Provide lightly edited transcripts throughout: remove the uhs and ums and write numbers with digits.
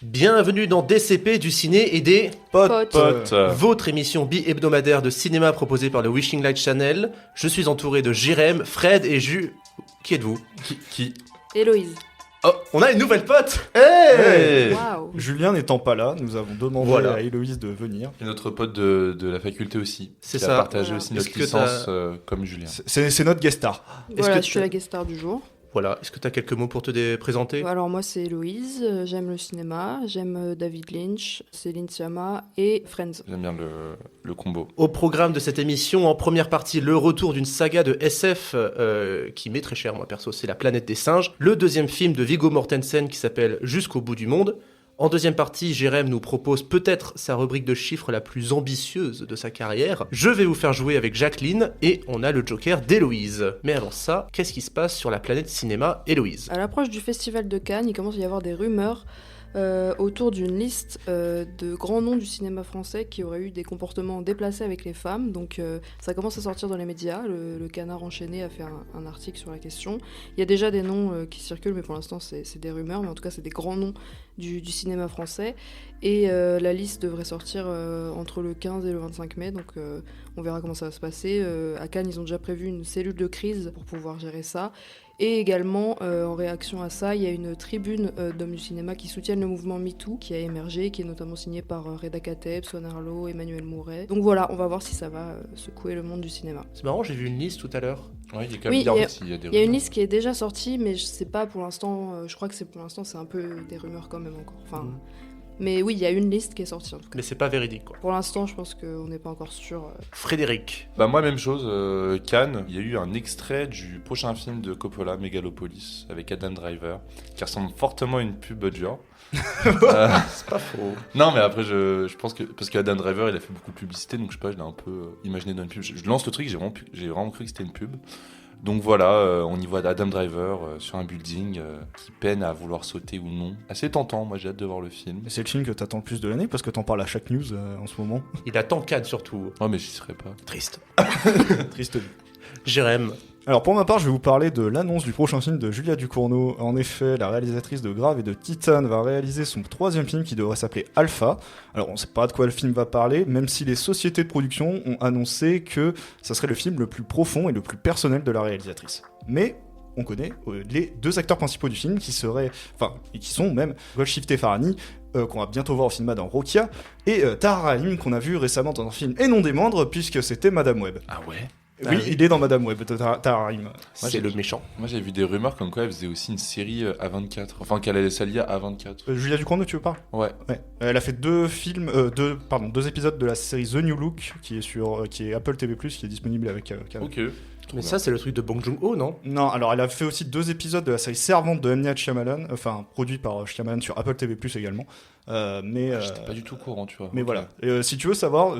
Bienvenue dans DCP du ciné et des Potes. votre émission bi-hebdomadaire de cinéma proposée par le Wishing Light Channel. Je suis entouré de Jérém, Fred et Qui êtes-vous? Qui Héloïse. Oh, on a une nouvelle pote. Hey Waouh. Julien n'étant pas là, nous avons demandé à Héloïse de venir. Et notre pote de la faculté aussi. C'est qui ça. a partagé Voilà. aussi Est-ce notre que licence comme Julien. C'est notre guest star. Voilà, que je tu- suis la guest star du jour. Voilà, est-ce que tu as quelques mots pour te présenter? Alors moi c'est Héloïse, j'aime le cinéma, j'aime David Lynch, Céline Sciamma et Friends. J'aime bien le combo. Au programme de cette émission, en première partie, le retour d'une saga de SF qui m'est très chère, moi perso, c'est La Planète des Singes. Le deuxième film de Viggo Mortensen qui s'appelle Jusqu'au bout du monde. En deuxième partie, Jérém nous propose peut-être sa rubrique de chiffres la plus ambitieuse de sa carrière. Je vais vous faire jouer avec Jacqueline et on a le Joker d'Héloïse. Mais avant ça, qu'est-ce qui se passe sur la planète cinéma, Héloïse? À l'approche du festival de Cannes, il commence à y avoir des rumeurs autour d'une liste de grands noms du cinéma français qui auraient eu des comportements déplacés avec les femmes. Donc ça commence à sortir dans les médias. Le Canard enchaîné a fait un article sur la question. Il y a déjà des noms qui circulent, mais pour l'instant c'est des rumeurs. Mais en tout cas, c'est des grands noms du cinéma français. Et la liste devrait sortir entre le 15 et le 25 mai. Donc on verra comment ça va se passer. À Cannes, ils ont déjà prévu une cellule de crise pour pouvoir gérer ça. Et également, en réaction à ça, il y a une tribune d'hommes du cinéma qui soutiennent le mouvement MeToo, qui a émergé, qui est notamment signée par Reda Kateb, Swan Arlo, Emmanuel Mouret. Donc voilà, on va voir si ça va secouer le monde du cinéma. C'est marrant, j'ai vu une liste tout à l'heure. Ouais, il y a quand Oui, même il y a- il y a des Il y a une rumeurs. liste qui est déjà sortie, mais je sais pas pour l'instant, je crois que pour l'instant c'est un peu des rumeurs quand même encore. Enfin, mais oui, il y a une liste qui est sortie en tout cas. Mais c'est pas véridique, quoi. Pour l'instant, je pense qu'on n'est pas encore sûr. Frédéric. Bah moi même chose, Cannes, il y a eu un extrait du prochain film de Coppola, Megalopolis, avec Adam Driver, qui ressemble fortement à une pub Dior. C'est pas faux. Non mais après je pense que, parce qu'Adam Driver il a fait beaucoup de publicité, donc je sais pas, je l'ai un peu imaginé dans une pub. Je lance le truc, j'ai vraiment cru que c'était une pub. Donc voilà, on y voit Adam Driver sur un building qui peine à vouloir sauter ou non. Assez tentant, moi j'ai hâte de voir le film. C'est le film que t'attends le plus de l'année parce que t'en parles à chaque news en ce moment. Il attend Cannes surtout. Oh mais j'y serais pas. Triste. Triste vie. Jérém. Alors pour ma part, je vais vous parler de l'annonce du prochain film de Julia Ducournau. En effet, la réalisatrice de Grave et de Titan va réaliser son troisième film qui devrait s'appeler Alpha. Alors on sait pas de quoi le film va parler, même si les sociétés de production ont annoncé que ça serait le film le plus profond et le plus personnel de la réalisatrice. Mais on connaît les deux acteurs principaux du film qui sont même Golshifteh Farahani, qu'on va bientôt voir au cinéma dans Rokia, et Tahar Rahim qu'on a vu récemment dans un film et non des moindres puisque c'était Madame Web. Ah ouais. Ah Oui, oui. il est dans Madame Web, Tahar Rahim. C'est j'ai- le méchant. Moi j'avais vu des rumeurs comme quoi elle faisait aussi une série A24. Enfin qu'elle allait s'allier à A24. Julia Ducournau, tu veux parler? Ouais. Ouais. Elle a fait deux épisodes de la série The New Look qui est Apple TV+, qui est disponible avec Canal. Ok. Mais ça, c'est le truc de Bong Joon-ho, non? Non, alors elle a fait aussi deux épisodes de la série Servante de M. Night Shyamalan, enfin produit par Shyamalan sur Apple TV+, également. J'étais pas du tout au courant, tu vois. Mais Ok. voilà. Si tu veux savoir,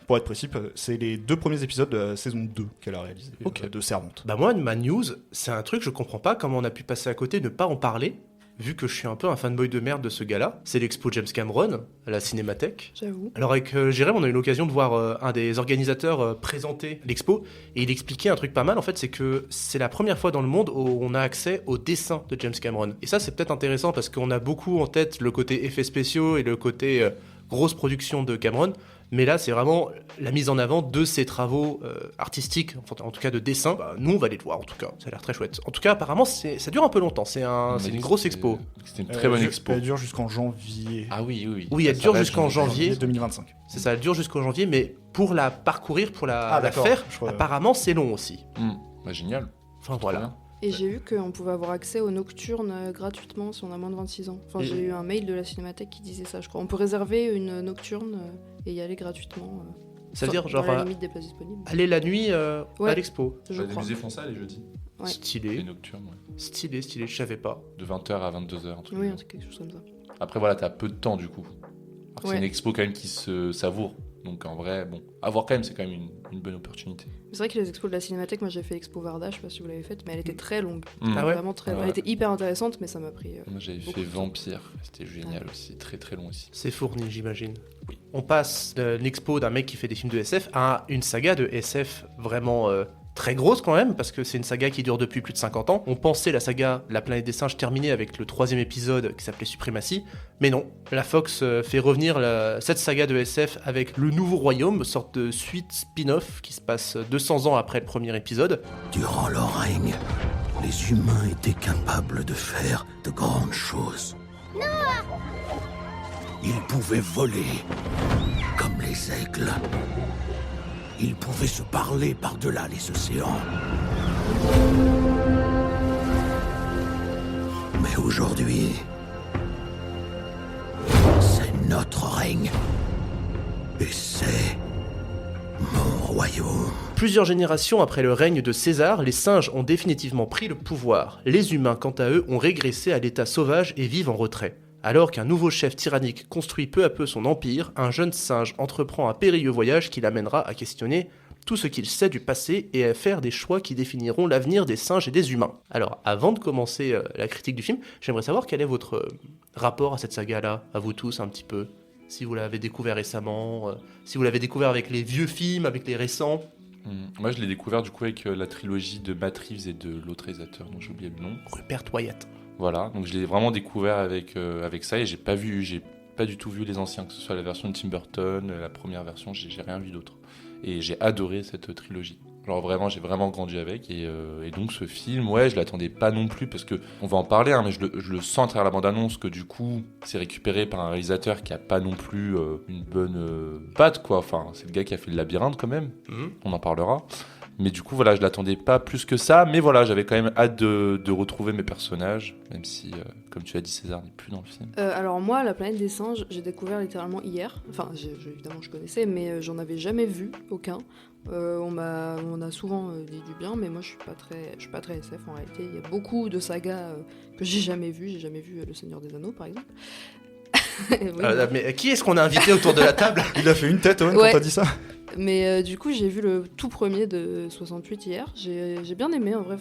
pour être précis, c'est les deux premiers épisodes de la saison 2 qu'elle a réalisé de Servante. Bah moi, ma news, c'est un truc, je comprends pas comment on a pu passer à côté, ne pas en parler, vu que je suis un peu un fanboy de merde de ce gars-là. C'est l'expo James Cameron, à la Cinémathèque. J'avoue. Alors avec Jérém, on a eu l'occasion de voir un des organisateurs présenter l'expo, et il expliquait un truc pas mal, en fait, c'est que c'est la première fois dans le monde où on a accès aux dessins de James Cameron. Et ça, c'est peut-être intéressant, parce qu'on a beaucoup en tête le côté effets spéciaux et le côté grosse production de Cameron, mais là, c'est vraiment la mise en avant de ses travaux artistiques, enfin, en tout cas de dessin. Bah, nous, on va aller le voir, en tout cas. Ça a l'air très chouette. En tout cas, apparemment, ça dure un peu longtemps. C'est une grosse expo. C'était une très bonne expo. Elle dure jusqu'en janvier. Ah oui, oui. Oui, elle Ça dure va, jusqu'en janvier. 2025. C'est ça, elle dure jusqu'au janvier, mais pour la parcourir, pour la d'accord. faire, Je crois- apparemment, c'est long aussi. Bah génial. Enfin, Trop voilà. bien. Et j'ai vu qu'on pouvait avoir accès aux nocturnes gratuitement si on a moins de 26 ans. Enfin, Et- j'ai eu un mail de la Cinémathèque qui disait ça, je crois. On peut réserver une nocturne et y aller gratuitement. Ça veut dire, genre, dans la limite des places disponibles. aller la nuit Ouais. à l'expo. Je Les crois. musées font ça les jeudis. Ouais. Les Stylé, nocturnes, ouais. stylé, stylé, je savais pas. De 20h à 22h. Oui, c'est quelque chose comme ça. Après voilà, t'as peu de temps du coup. Alors que Ouais. C'est une expo quand même qui se savoure. Donc en vrai, bon, à voir quand même, c'est quand même une bonne opportunité. C'est vrai que les expos de la Cinémathèque, moi j'ai fait Expo Varda, je sais pas si vous l'avez faite, mais elle était très longue. Ah ouais Vraiment très longue. Ouais. Elle était hyper intéressante, mais ça m'a pris. Moi j'avais beaucoup fait de temps. Vampire, c'était génial aussi, très très long aussi. C'est fourni, j'imagine. On passe de l'expo d'un mec qui fait des films de SF à une saga de SF vraiment très grosse quand même, parce que c'est une saga qui dure depuis plus de 50 ans. On pensait la saga La planète des singes terminée avec le 3e épisode qui s'appelait Suprématie, mais non. La Fox fait revenir cette saga de SF avec Le Nouveau Royaume, sorte de suite spin-off qui se passe 200 ans après le premier épisode. Durant leur règne, les humains étaient capables de faire de grandes choses. Ils pouvaient voler comme les aigles. Ils pouvaient se parler par-delà les océans. Mais aujourd'hui, c'est notre règne. Et c'est mon royaume. Plusieurs générations après le règne de César, les singes ont définitivement pris le pouvoir. Les humains, quant à eux, ont régressé à l'état sauvage et vivent en retrait. Alors qu'un nouveau chef tyrannique construit peu à peu son empire, un jeune singe entreprend un périlleux voyage qui l'amènera à questionner tout ce qu'il sait du passé et à faire des choix qui définiront l'avenir des singes et des humains. Alors, avant de commencer la critique du film, j'aimerais savoir quel est votre rapport à cette saga-là, à vous tous un petit peu. Si vous l'avez découvert récemment, si vous l'avez découvert avec les vieux films, avec les récents. Moi, je l'ai découvert du coup avec la trilogie de Matt Reeves et de l'autre réalisateur dont j'ai oublié le nom. Rupert Wyatt. Voilà, donc je l'ai vraiment découvert avec ça et j'ai pas du tout vu les anciens, que ce soit la version de Tim Burton, la première version, j'ai rien vu d'autre. Et j'ai adoré cette trilogie. Alors vraiment, j'ai vraiment grandi avec. Et donc ce film, ouais, je l'attendais pas non plus parce que, on va en parler, hein, mais je le sens à travers la bande-annonce que du coup, c'est récupéré par un réalisateur qui a pas non plus une bonne patte, quoi. Enfin, c'est le gars qui a fait le Labyrinthe quand même. On en parlera. Mais du coup, voilà, je l'attendais pas plus que ça. Mais voilà, j'avais quand même hâte de retrouver mes personnages, même si, comme tu as dit, César n'est plus dans le film. Alors moi, La planète des singes, j'ai découvert littéralement hier. Enfin, évidemment, je connaissais, mais j'en avais jamais vu aucun. On a souvent dit du bien, mais moi, je suis pas très SF en réalité. Il y a beaucoup de sagas que j'ai jamais vues. J'ai jamais vu Le Seigneur des Anneaux, par exemple. Oui, mais qui est-ce qu'on a invité autour de la table? Il a fait une tête, Owen, Ouais. quand t'as dit ça. Mais du coup, j'ai vu le tout premier de 68 hier. J'ai bien aimé, en vrai,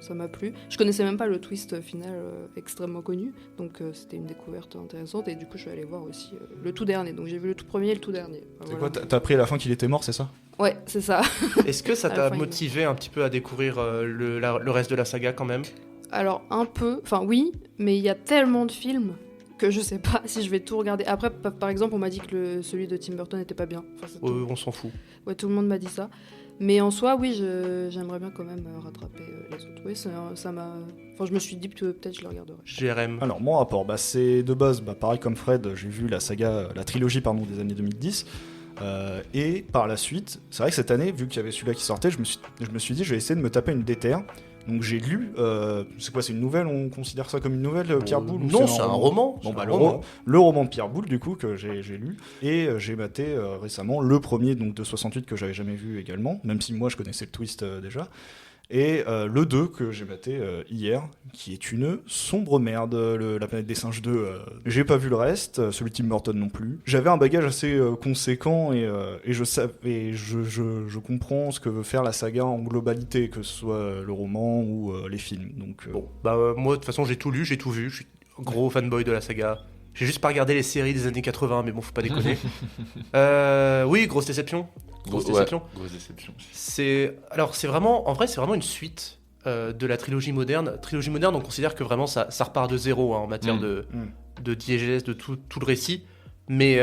ça m'a plu. Je connaissais même pas le twist final extrêmement connu, donc c'était une découverte intéressante. Et du coup, je suis allée voir aussi le tout dernier. Donc j'ai vu le tout premier et le tout dernier. C'est Voilà. quoi, t'as appris à la fin qu'il était mort, c'est ça? Ouais, c'est ça. Est-ce que ça À la t'a fin, motivé un petit peu à découvrir le reste de la saga quand même? Alors un peu, enfin oui, mais il y a tellement de films que je sais pas si je vais tout regarder. Après, par exemple, on m'a dit que celui de Tim Burton était pas bien. Enfin, c'est tout. On s'en fout. Ouais, tout le monde m'a dit ça. Mais en soi, oui, j'aimerais bien quand même rattraper les autres. Oui, ça m'a... Enfin, je me suis dit que peut-être je le regarderai. GRM. Alors, mon rapport, c'est de base, pareil comme Fred, j'ai vu la trilogie des années 2010. Et par la suite, c'est vrai que cette année, vu qu'il y avait celui-là qui sortait, je me suis dit, je vais essayer de me taper une déterre. Donc j'ai lu, c'est quoi, c'est une nouvelle, on considère ça comme une nouvelle, Pierre Boulle? Non, c'est un roman. Bon, C'est un le roman. le roman de Pierre Boulle, du coup, que j'ai lu. Et j'ai maté récemment le premier donc, de 68 que j'avais jamais vu également, même si moi je connaissais le twist déjà. Et le 2 que j'ai maté hier, qui est une sombre merde, La planète des singes 2. J'ai pas vu le reste, celui de Tim Burton non plus. J'avais un bagage assez conséquent et je comprends ce que veut faire la saga en globalité, que ce soit le roman ou les films. Donc, Bon, moi de toute façon j'ai tout lu, j'ai tout vu. Je suis gros fanboy de la saga. J'ai juste pas regardé les séries des années 80, mais bon, faut pas déconner. Oui, grosse déception. Grosse déception. Grosse déception. C'est vraiment, en vrai, c'est vraiment une suite de la trilogie moderne. Trilogie moderne, on considère que vraiment ça repart de zéro en matière de diégèse, de tout le récit. Mais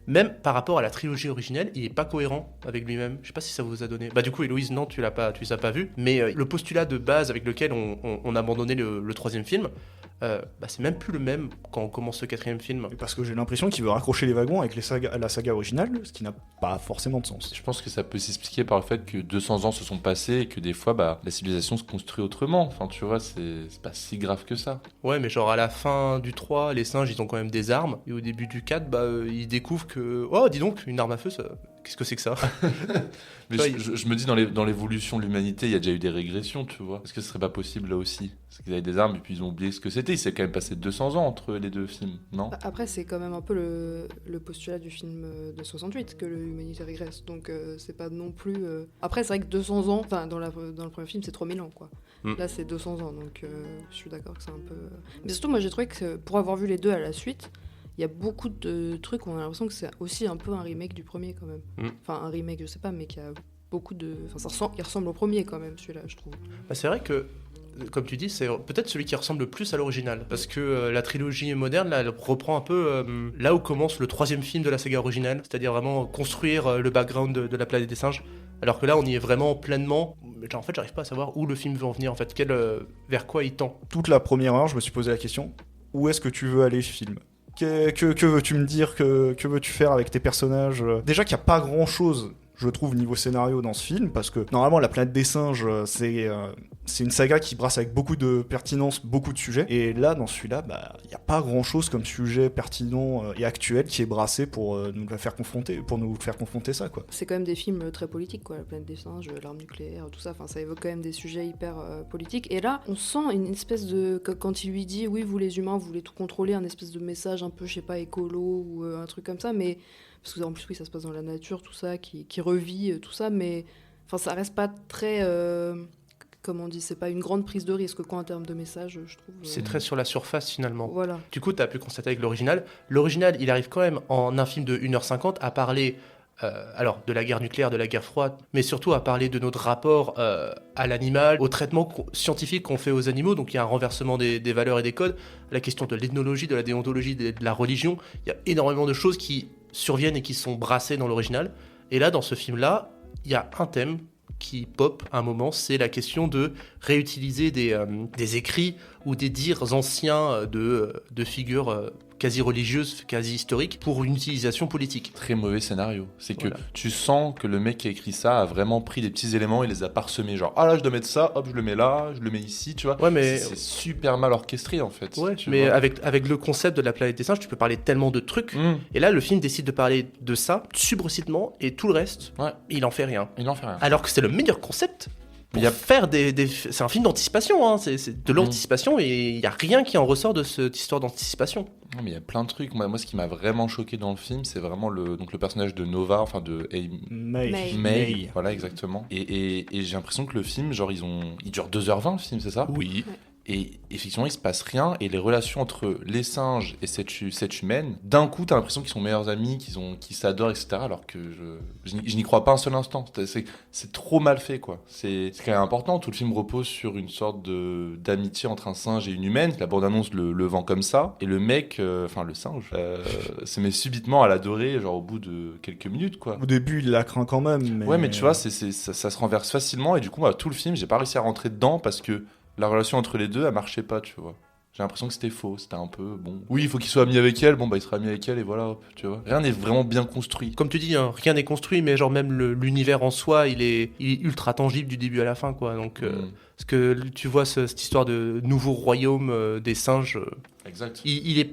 même par rapport à la trilogie originelle, il est pas cohérent avec lui-même. Je sais pas si ça vous a donné. Bah du coup, Héloïse, non, tu les as pas vu. Mais le postulat de base avec lequel on a abandonné le troisième film, c'est même plus le même quand on commence le quatrième film. parce que j'ai l'impression qu'il veut raccrocher les wagons avec la saga originale, ce qui n'a pas forcément de sens. Je pense que ça peut s'expliquer par le fait que 200 ans se sont passés et que des fois, la civilisation se construit autrement. Enfin, tu vois, c'est pas si grave que ça. Ouais, mais genre à la fin du 3, les singes, ils ont quand même des armes. Et au début du 4, ils découvrent que... Oh, dis donc, une arme à feu, ça... Qu'est-ce que c'est que ça? Mais je me dis, dans l'évolution de l'humanité, il y a déjà eu des régressions, tu vois. Est-ce que ce serait pas possible là aussi? C'est qu'ils avaient des armes et puis ils ont oublié ce que c'était. Il s'est quand même passé 200 ans entre les deux films, non? Après, c'est quand même un peu le postulat du film de 68, que l'humanité régresse. Donc, c'est pas non plus... Après, c'est vrai que 200 ans, enfin, dans le premier film, c'est 3000 ans, quoi. Là, c'est 200 ans, donc je suis d'accord que c'est un peu... Mais surtout, moi, j'ai trouvé que pour avoir vu les deux à la suite, il y a beaucoup de trucs où on a l'impression que c'est aussi un peu un remake du premier, quand même. Enfin, un remake, je sais pas, mais qu'il y a beaucoup de... Enfin, il ressemble au premier quand même, celui-là, je trouve. Bah, c'est vrai que, comme tu dis, c'est peut-être celui qui ressemble le plus à l'original. Parce que la trilogie moderne, là, elle reprend un peu là où commence le 3e film de la saga originale. C'est-à-dire vraiment construire le background de la planète des singes. Alors que là, on y est vraiment pleinement. En fait, j'arrive pas à savoir où le film veut en venir, en fait, vers quoi il tend. Toute la première heure, je me suis posé la question, où est-ce que tu veux aller, film ? Que veux-tu me dire, que veux-tu faire avec tes personnages ? Déjà qu'il n'y a pas grand-chose, je trouve, niveau scénario dans ce film, parce que normalement la planète des singes, c'est une saga qui brasse avec beaucoup de pertinence, beaucoup de sujets, et là, dans celui-là, il n'y a pas grand-chose comme sujet pertinent et actuel qui est brassé pour nous faire confronter ça, quoi. C'est quand même des films très politiques, quoi, la planète des singes, l'arme nucléaire, tout ça, enfin ça évoque quand même des sujets hyper politiques, et là, on sent une espèce de... Quand il lui dit, oui, vous les humains, vous voulez tout contrôler, un espèce de message un peu, je sais pas, écolo, ou un truc comme ça, mais... Parce que en plus, oui, ça se passe dans la nature, tout ça, qui revit, tout ça, mais enfin, ça reste pas très... comment on dit, c'est pas une grande prise de risque, quoi, en termes de message, je trouve. C'est très sur la surface, finalement. Voilà. Du coup, tu as pu constater avec l'original. L'original, il arrive quand même, en un film de 1h50, à parler... alors, de la guerre nucléaire, de la guerre froide, mais surtout à parler de notre rapport à l'animal, au traitement scientifique qu'on fait aux animaux. Donc il y a un renversement des valeurs et des codes, la question de l'ethnologie, de la déontologie, de la religion. Il y a énormément de choses qui surviennent et qui sont brassées dans l'original. Et là, dans ce film-là, il y a un thème qui pop à un moment, c'est la question de réutiliser des écrits ou des dires anciens de figures quasi religieuses, quasi historiques, pour une utilisation politique. Très mauvais scénario. C'est Voilà. que tu sens que le mec qui a écrit ça a vraiment pris des petits éléments et les a parsemés. Genre, ah là, je dois mettre ça, hop, je le mets là, je le mets ici, tu vois. Ouais, mais... C'est super mal orchestré, en fait. Ouais, tu mais vois. avec le concept de la planète des singes, tu peux parler tellement de trucs. Et là, le film décide de parler de ça subrécitement, et tout le reste, Ouais. il en fait rien. Il en fait rien. Alors que c'est le meilleur concept pour Il y a- faire c'est un film d'anticipation, hein. C'est de l'anticipation, et il n'y a rien qui en ressort de cette histoire d'anticipation. Non, mais il y a plein de trucs. Moi, ce qui m'a vraiment choqué dans le film, c'est vraiment le personnage de Nova, enfin de May. May. Voilà, exactement. Et j'ai l'impression que le film, genre, il dure 2h20, le film, c'est ça ? Oui. Et effectivement, il se passe rien. Et les relations entre les singes et cette humaine, d'un coup, t'as l'impression qu'ils sont meilleurs amis, qu'ils s'adorent, etc. Alors que je n'y crois pas un seul instant. C'est trop mal fait, quoi. C'est quand même important. Tout le film repose sur une sorte d'amitié entre un singe et une humaine. La bande-annonce le vend comme ça. Et le mec, enfin le singe, se met subitement à l'adorer, genre au bout de quelques minutes, quoi. Au début, il la craint quand même. Mais... Ouais, mais tu vois, ça se renverse facilement. Et du coup, moi, tout le film, j'ai pas réussi à rentrer dedans parce que la relation entre les deux, elle marchait pas, tu vois. J'ai l'impression que c'était faux, c'était un peu bon. Oui, il faut qu'il soit ami avec elle, bon bah il sera ami avec elle et voilà, hop, tu vois. Rien n'est vraiment bien construit. Comme tu dis, hein, rien n'est construit, mais genre même l'univers en soi, il est ultra tangible du début à la fin, quoi. Donc, parce que tu vois cette histoire de nouveau royaume des singes, Exact. il n'y a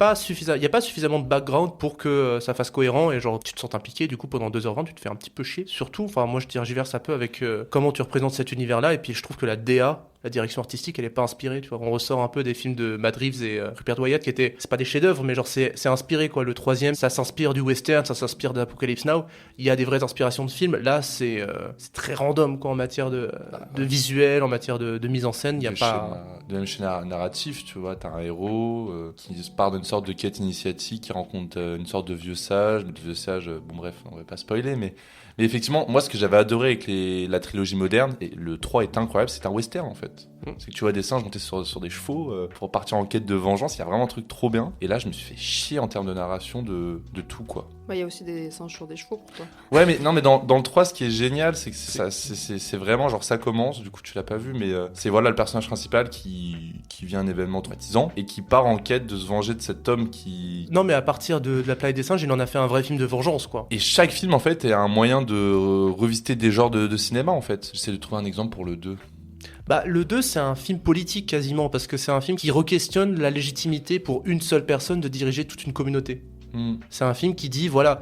pas suffisamment de background pour que ça fasse cohérent et genre tu te sens impliqué. Du coup, pendant 2h20, tu te fais un petit peu chier. Surtout, enfin moi je tergiverse un peu avec comment tu représentes cet univers-là, et puis je trouve que la DA, la direction artistique, elle est pas inspirée, tu vois. On ressort un peu des films de Matt Reeves et Rupert Wyatt qui étaient, c'est pas des chefs-d'œuvre, mais genre c'est inspiré, quoi. Le 3e, ça s'inspire du western, ça s'inspire d'Apocalypse Now. Il y a des vraies inspirations de films. Là, c'est très random, quoi, en matière de visuel, en matière de mise en scène. Il y a pas de même chez narratif, tu vois, t'as un héros qui part d'une sorte de quête initiatique, qui rencontre une sorte de vieux sage. Le vieux sage, bon bref, on va pas spoiler, mais effectivement, moi, ce que j'avais adoré avec la trilogie moderne, et le 3 est incroyable, c'est un western, en fait. C'est que tu vois des singes monter sur des chevaux pour partir en quête de vengeance. Il y a vraiment un truc trop bien. Et là, je me suis fait chier en termes de narration de tout, quoi. Il y a aussi des singes sur des chevaux pour toi. Ouais, mais non, mais dans le 3, ce qui est génial, c'est que c'est vraiment genre ça commence. Du coup, tu l'as pas vu, mais c'est voilà le personnage principal qui vit un événement traumatisant et qui part en quête de se venger de cet homme qui. Non, mais à partir de la planète des singes, il en a fait un vrai film de vengeance, quoi. Et chaque film, en fait, est un moyen de revisiter des genres de cinéma, en fait. J'essaie de trouver un exemple pour le 2. Bah, le 2, c'est un film politique quasiment, parce que c'est un film qui re-questionne la légitimité pour une seule personne de diriger toute une communauté. C'est un film qui dit, voilà,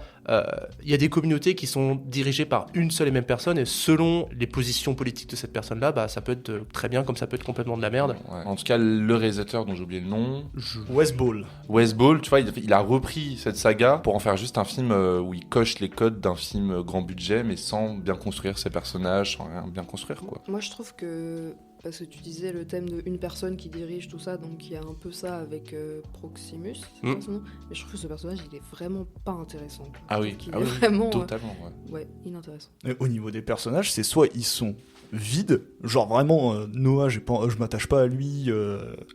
il y a des communautés qui sont dirigées par une seule et même personne, et selon les positions politiques de cette personne-là, bah, ça peut être très bien, comme ça peut être complètement de la merde. Ouais. En tout cas, le réalisateur, dont j'ai oublié le nom... Wes Ball, tu vois, il a repris cette saga pour en faire juste un film où il coche les codes d'un film grand budget, mais sans bien construire ses personnages, sans rien bien construire, quoi. Moi, je trouve que Parce que tu disais le thème de une personne qui dirige tout ça, donc il y a un peu ça avec Proximus, c'est pas son nom. Mais je trouve que ce personnage, il est vraiment pas intéressant. Quoi. Ah oui, Il est vraiment totalement. ouais, inintéressant. Et au niveau des personnages, c'est soit ils sont vides, genre vraiment Noah, je m'attache pas à lui.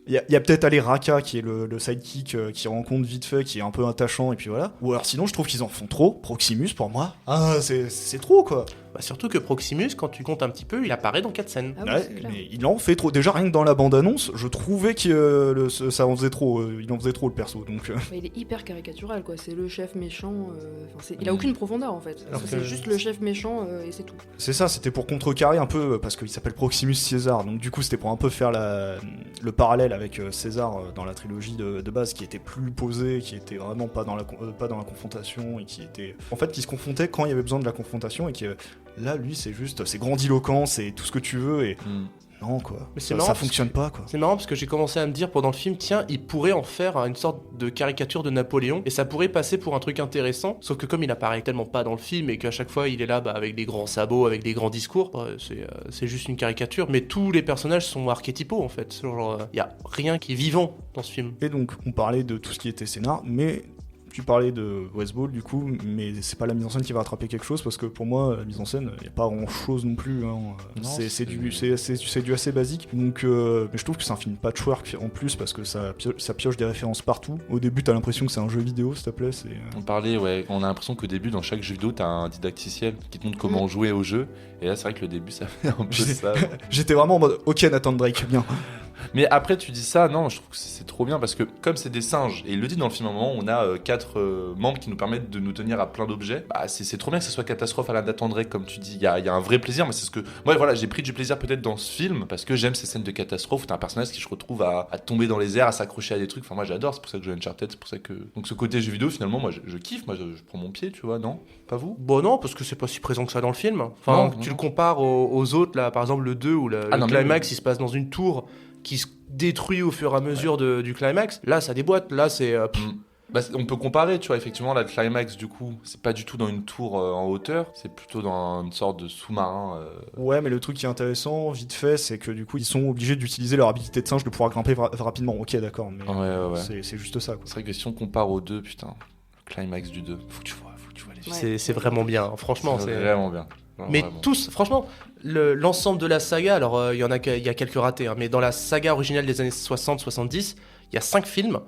Il y a peut-être Raka qui est le sidekick qui rencontre vite fait, qui est un peu attachant, et puis voilà. Ou alors sinon, je trouve qu'ils en font trop. Proximus, pour moi, c'est trop quoi. Bah, surtout que Proximus, quand tu comptes un petit peu, il apparaît dans 4 scènes. Ah oui, Ouais, c'est clair. mais il en fait trop. Déjà, rien que dans la bande-annonce, je trouvais que ça en faisait trop. Il en faisait trop le perso. Donc, Mais il est hyper caricatural, quoi. C'est le chef méchant. Il a aucune profondeur en fait. Alors C'est que- juste le chef méchant et c'est tout. c'est ça, c'était pour contrecarrer un peu, parce qu'il s'appelle Proximus César. Donc, du coup, c'était pour un peu faire le parallèle avec César dans la trilogie de base, qui était plus posé, qui était vraiment pas dans la confrontation, et qui était. En fait, qui se confrontait quand il y avait besoin de la confrontation, et que là, lui, c'est grandiloquent, c'est tout ce que tu veux, et. Non, quoi. Mais c'est Ça, marrant ça parce fonctionne pas, quoi. C'est marrant parce que j'ai commencé à me dire pendant le film, tiens, il pourrait en faire une sorte de caricature de Napoléon et ça pourrait passer pour un truc intéressant. Sauf que comme il apparaît tellement pas dans le film et qu'à chaque fois il est là avec des grands sabots, avec des grands discours, c'est juste une caricature. Mais tous les personnages sont archétypaux en fait. Genre, y a rien qui est vivant dans ce film. Et donc, on parlait de tout ce qui était scénar, mais tu parlais de Westball du coup, mais c'est pas la mise en scène qui va attraper quelque chose, parce que pour moi, la mise en scène, il n'y a pas grand chose non plus. Hein. Non, C'est du assez basique. Donc, mais je trouve que c'est un film patchwork en plus, parce que ça pioche des références partout. Au début, t'as l'impression que c'est un jeu vidéo, s'il te plaît. On parlait, on a l'impression qu'au début, dans chaque jeu vidéo, t'as un didacticiel qui te montre comment jouer au jeu. Et là, c'est vrai que le début, ça fait un peu ça. J'étais vraiment en mode, ok, Nathan Drake, bien. Mais après, tu dis ça, non, je trouve que c'est trop bien parce que comme c'est des singes, et il le dit dans le film à un moment, on a 4 membres qui nous permettent de nous tenir à plein d'objets. Bah, c'est trop bien que ce soit catastrophe à la Nathan Drake, comme tu dis. Il y a un vrai plaisir, mais c'est ce que. Moi, voilà, j'ai pris du plaisir peut-être dans ce film parce que j'aime ces scènes de catastrophe où t'as un personnage qui se retrouve à tomber dans les airs, à s'accrocher à des trucs. Enfin, moi, j'adore, c'est pour ça que je joue Uncharted, c'est pour ça que. Donc, ce côté jeu vidéo, finalement, moi, je kiffe, moi, je prends mon pied, tu vois, non? Pas vous? Bon non, parce que c'est pas si présent que ça dans le film. Enfin, Non, tu non. le compares aux autres, là, par exemple le 2 où le non, mais climax il se passe dans une tour qui se détruit au fur et à mesure du climax. Là, ça déboîte. Là, c'est. Bah, on peut comparer, tu vois, effectivement, la climax, du coup, c'est pas du tout dans une tour en hauteur, c'est plutôt dans une sorte de sous-marin. Ouais, mais le truc qui est intéressant, vite fait, c'est que du coup, ils sont obligés d'utiliser leur habilité de singe de pouvoir grimper rapidement. Ok, d'accord, mais Ouais. c'est juste ça, quoi. C'est vrai que si on compare aux deux, putain, le climax du 2, faut que tu vois les films. C'est vraiment bien. Franchement, c'est. vraiment bien. Mais Vraiment. tous, franchement, l'ensemble de la saga, alors il y a quelques ratés, hein, mais dans la saga originale des années 60-70, il y a 5 films.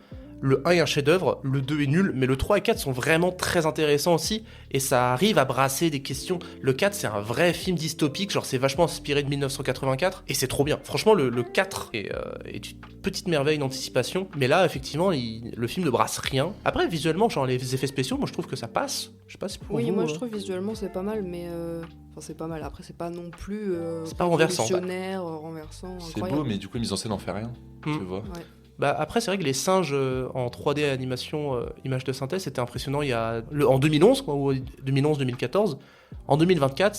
Le 1 est un chef-d'œuvre, le 2 est nul, mais le 3 et 4 sont vraiment très intéressants aussi, et ça arrive à brasser des questions. Le 4, c'est un vrai film dystopique, genre c'est vachement inspiré de 1984, et c'est trop bien. Franchement, le 4 est une petite merveille d'anticipation, mais là, effectivement, le film ne brasse rien. Après, visuellement, genre les effets spéciaux, moi je trouve que ça passe. Je sais pas si pour Oui, vous, moi je trouve visuellement c'est pas mal, mais enfin c'est pas mal. Après c'est pas non plus c'est pas renversant. révolutionnaire, renversant, C'est incroyable. beau, mais du coup, la mise en scène n'en fait rien, tu vois. Ouais. Bah après c'est vrai que les singes en 3D animation image de synthèse c'était impressionnant en 2011 quoi, ou 2011-2014. En 2024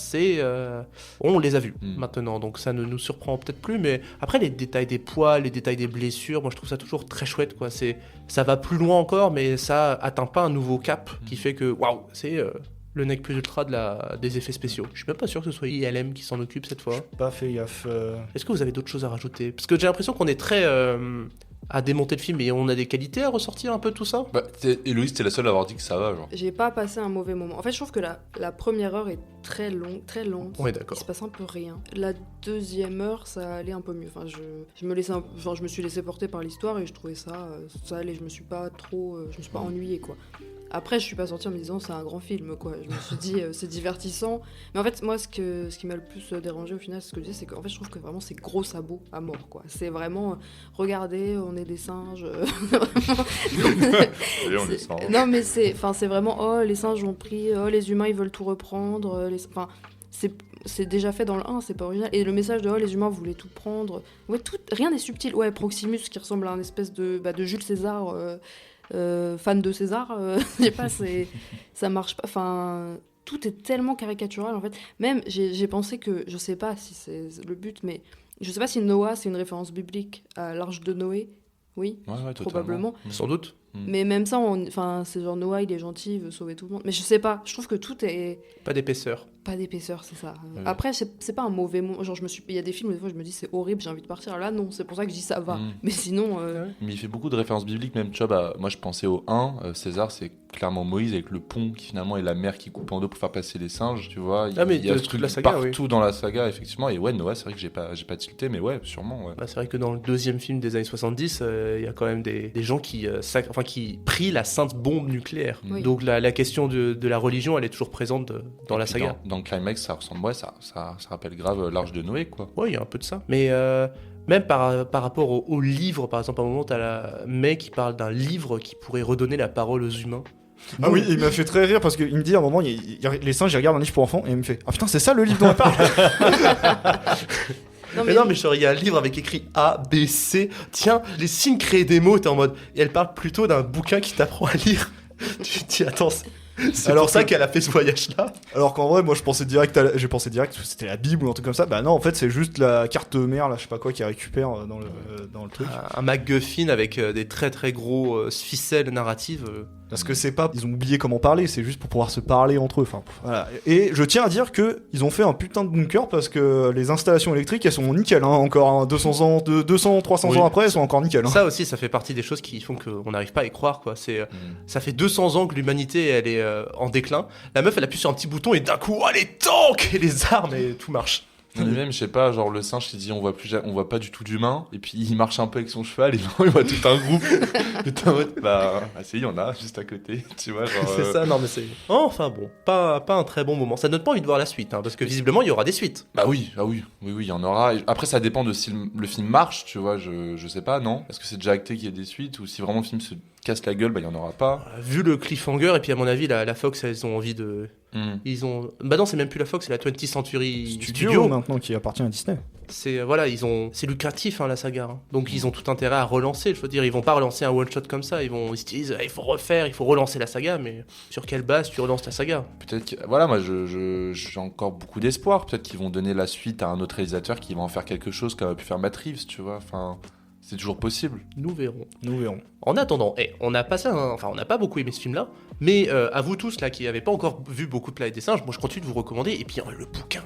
on les a vus maintenant, donc ça ne nous surprend peut-être plus, mais après les détails des poils, les détails des blessures, moi je trouve ça toujours très chouette quoi. Ça va plus loin encore, mais ça atteint pas un nouveau cap qui fait que waouh, c'est le nec plus ultra des effets spéciaux. Je suis même pas sûr que ce soit ILM qui s'en occupe cette fois. Pas fait gaffe. Est-ce que vous avez d'autres choses à rajouter? Parce que j'ai l'impression qu'on est très à démonter le film, et on a des qualités à ressortir un peu tout ça. Bah, Héloïse, t'es la seule à avoir dit que ça va, genre. J'ai pas passé un mauvais moment. En fait, je trouve que la première heure est très longue, très lente. Ouais, Il d'accord. se passe un peu rien. La deuxième heure, ça allait un peu mieux. Enfin, je me suis laissé porter par l'histoire et je trouvais ça allait. Je me suis pas ennuyée quoi. Après, je suis pas sortie en me disant c'est un grand film quoi. Je me suis dit c'est divertissant. Mais en fait, moi, ce qui m'a le plus dérangé au final, c'est ce que je disais, c'est qu'en fait, je trouve que vraiment c'est gros sabots à mort quoi. C'est vraiment regardez, on est des singes. Allez, on descend. Non mais c'est vraiment oh les singes ont pris, oh les humains ils veulent tout reprendre, enfin c'est déjà fait dans le 1, c'est pas original. Et le message de oh les humains voulaient tout prendre, ouais rien n'est subtil. Ouais, Proximus qui ressemble à un espèce de Jules César, fan de César, je sais pas, ça marche pas. Enfin tout est tellement caricatural en fait. Même j'ai pensé que, je sais pas si c'est le but, mais je sais pas si Noah c'est une référence biblique à l'Arche de Noé. Oui, Ouais, totalement. probablement. Sans doute. Mais même ça, c'est genre Noah, il est gentil, il veut sauver tout le monde. Mais je sais pas, je trouve que tout est... Pas d'épaisseur. pas d'épaisseur, c'est ça. Oui. Après, c'est pas un mauvais mot. Genre, il y a des films où des fois je me dis c'est horrible, j'ai envie de partir. Là, non, c'est pour ça que je dis ça va. Mais sinon. Mais il fait beaucoup de références bibliques, même, tu vois, moi je pensais au 1, César, c'est clairement Moïse avec le pont qui finalement est la mer qui coupe en deux pour faire passer les singes, tu vois. Mais il y a de ce toute truc la saga, partout dans la saga, effectivement. Et ouais, Noah, c'est vrai que j'ai pas tilté, mais ouais, sûrement, ouais. Bah, c'est vrai que dans le deuxième film des années 70, il y a quand même des gens qui prient la sainte bombe nucléaire. Oui. Donc la question de la religion, elle est toujours présente dans la Puis saga. Dans le climax, ça ressemble, ouais, ça rappelle grave l'Arche de Noé, quoi. Ouais, il y a un peu de ça. Mais même par rapport au livre, par exemple, à un moment, t'as la May qui parle d'un livre qui pourrait redonner la parole aux humains. Ah oui, il m'a fait très rire parce qu'il me dit à un moment, les singes, ils regardent un livre pour enfants et il me fait ah putain, c'est ça le livre dont on parle. Non, mais genre, il y a un livre avec écrit A, B, C. Tiens, les signes créent des mots, t'es en mode. Et elle parle plutôt d'un bouquin qui t'apprend à lire. Tu te dis, attends, c'est Alors pour ça que- qu'elle a fait ce voyage-là. Alors qu'en vrai, moi j'ai pensé direct que c'était la Bible ou un truc comme ça. Bah non, en fait, c'est juste la carte mère, là, je sais pas quoi, qui récupère dans le truc. Un MacGuffin avec des très très gros ficelles narratives. Parce que c'est pas, ils ont oublié comment parler, c'est juste pour pouvoir se parler entre eux. Enfin, voilà. Et je tiens à dire que ils ont fait un putain de bunker parce que les installations électriques, elles sont nickel, hein, encore hein, 300 Oui. ans après, elles sont encore nickel. Hein. Ça aussi, ça fait partie des choses qui font qu'on n'arrive pas à y croire, quoi. Ça fait 200 ans que l'humanité, elle est en déclin. La meuf, elle appuie sur un petit bouton et d'un coup, oh, les tanks et les armes et tout marche. Mais même, je sais pas, genre le singe qui dit on voit pas du tout d'humain, et puis il marche un peu avec son cheval, et genre il voit tout un groupe. Et t'es en mode, si, il y en a juste à côté, tu vois, genre. C'est ça, non mais c'est. Enfin bon, pas un très bon moment. Ça donne pas envie de voir la suite, hein, parce que visiblement il y aura des suites. Bah oui, il y en aura. Et après, ça dépend de si le film marche, tu vois, je sais pas, non? Est-ce que c'est déjà acté qu'il y a des suites, ou si vraiment le film se casse la gueule, bah il y en aura pas. Vu le cliffhanger, et puis à mon avis, la Fox, ils ont envie de. Ils ont. Bah non, c'est même plus la Fox, c'est la 20th Century Studio. Maintenant qui appartient à Disney. C'est c'est lucratif hein, la saga. Hein. Donc ils ont tout intérêt à relancer. Je veux dire, ils vont pas relancer un one shot comme ça. Ils se disent, il faut relancer la saga, mais sur quelle base tu relances la saga? Peut-être que, voilà, moi j'ai encore beaucoup d'espoir. Peut-être qu'ils vont donner la suite à un autre réalisateur qui va en faire quelque chose comme a pu faire Matt Reeves, tu vois. Enfin, c'est toujours possible. Nous verrons. En En attendant, on n'a pas beaucoup aimé ce film-là, mais à vous tous là qui n'avez pas encore vu beaucoup de Planète des Singes, moi je continue de vous recommander. Et puis le bouquin,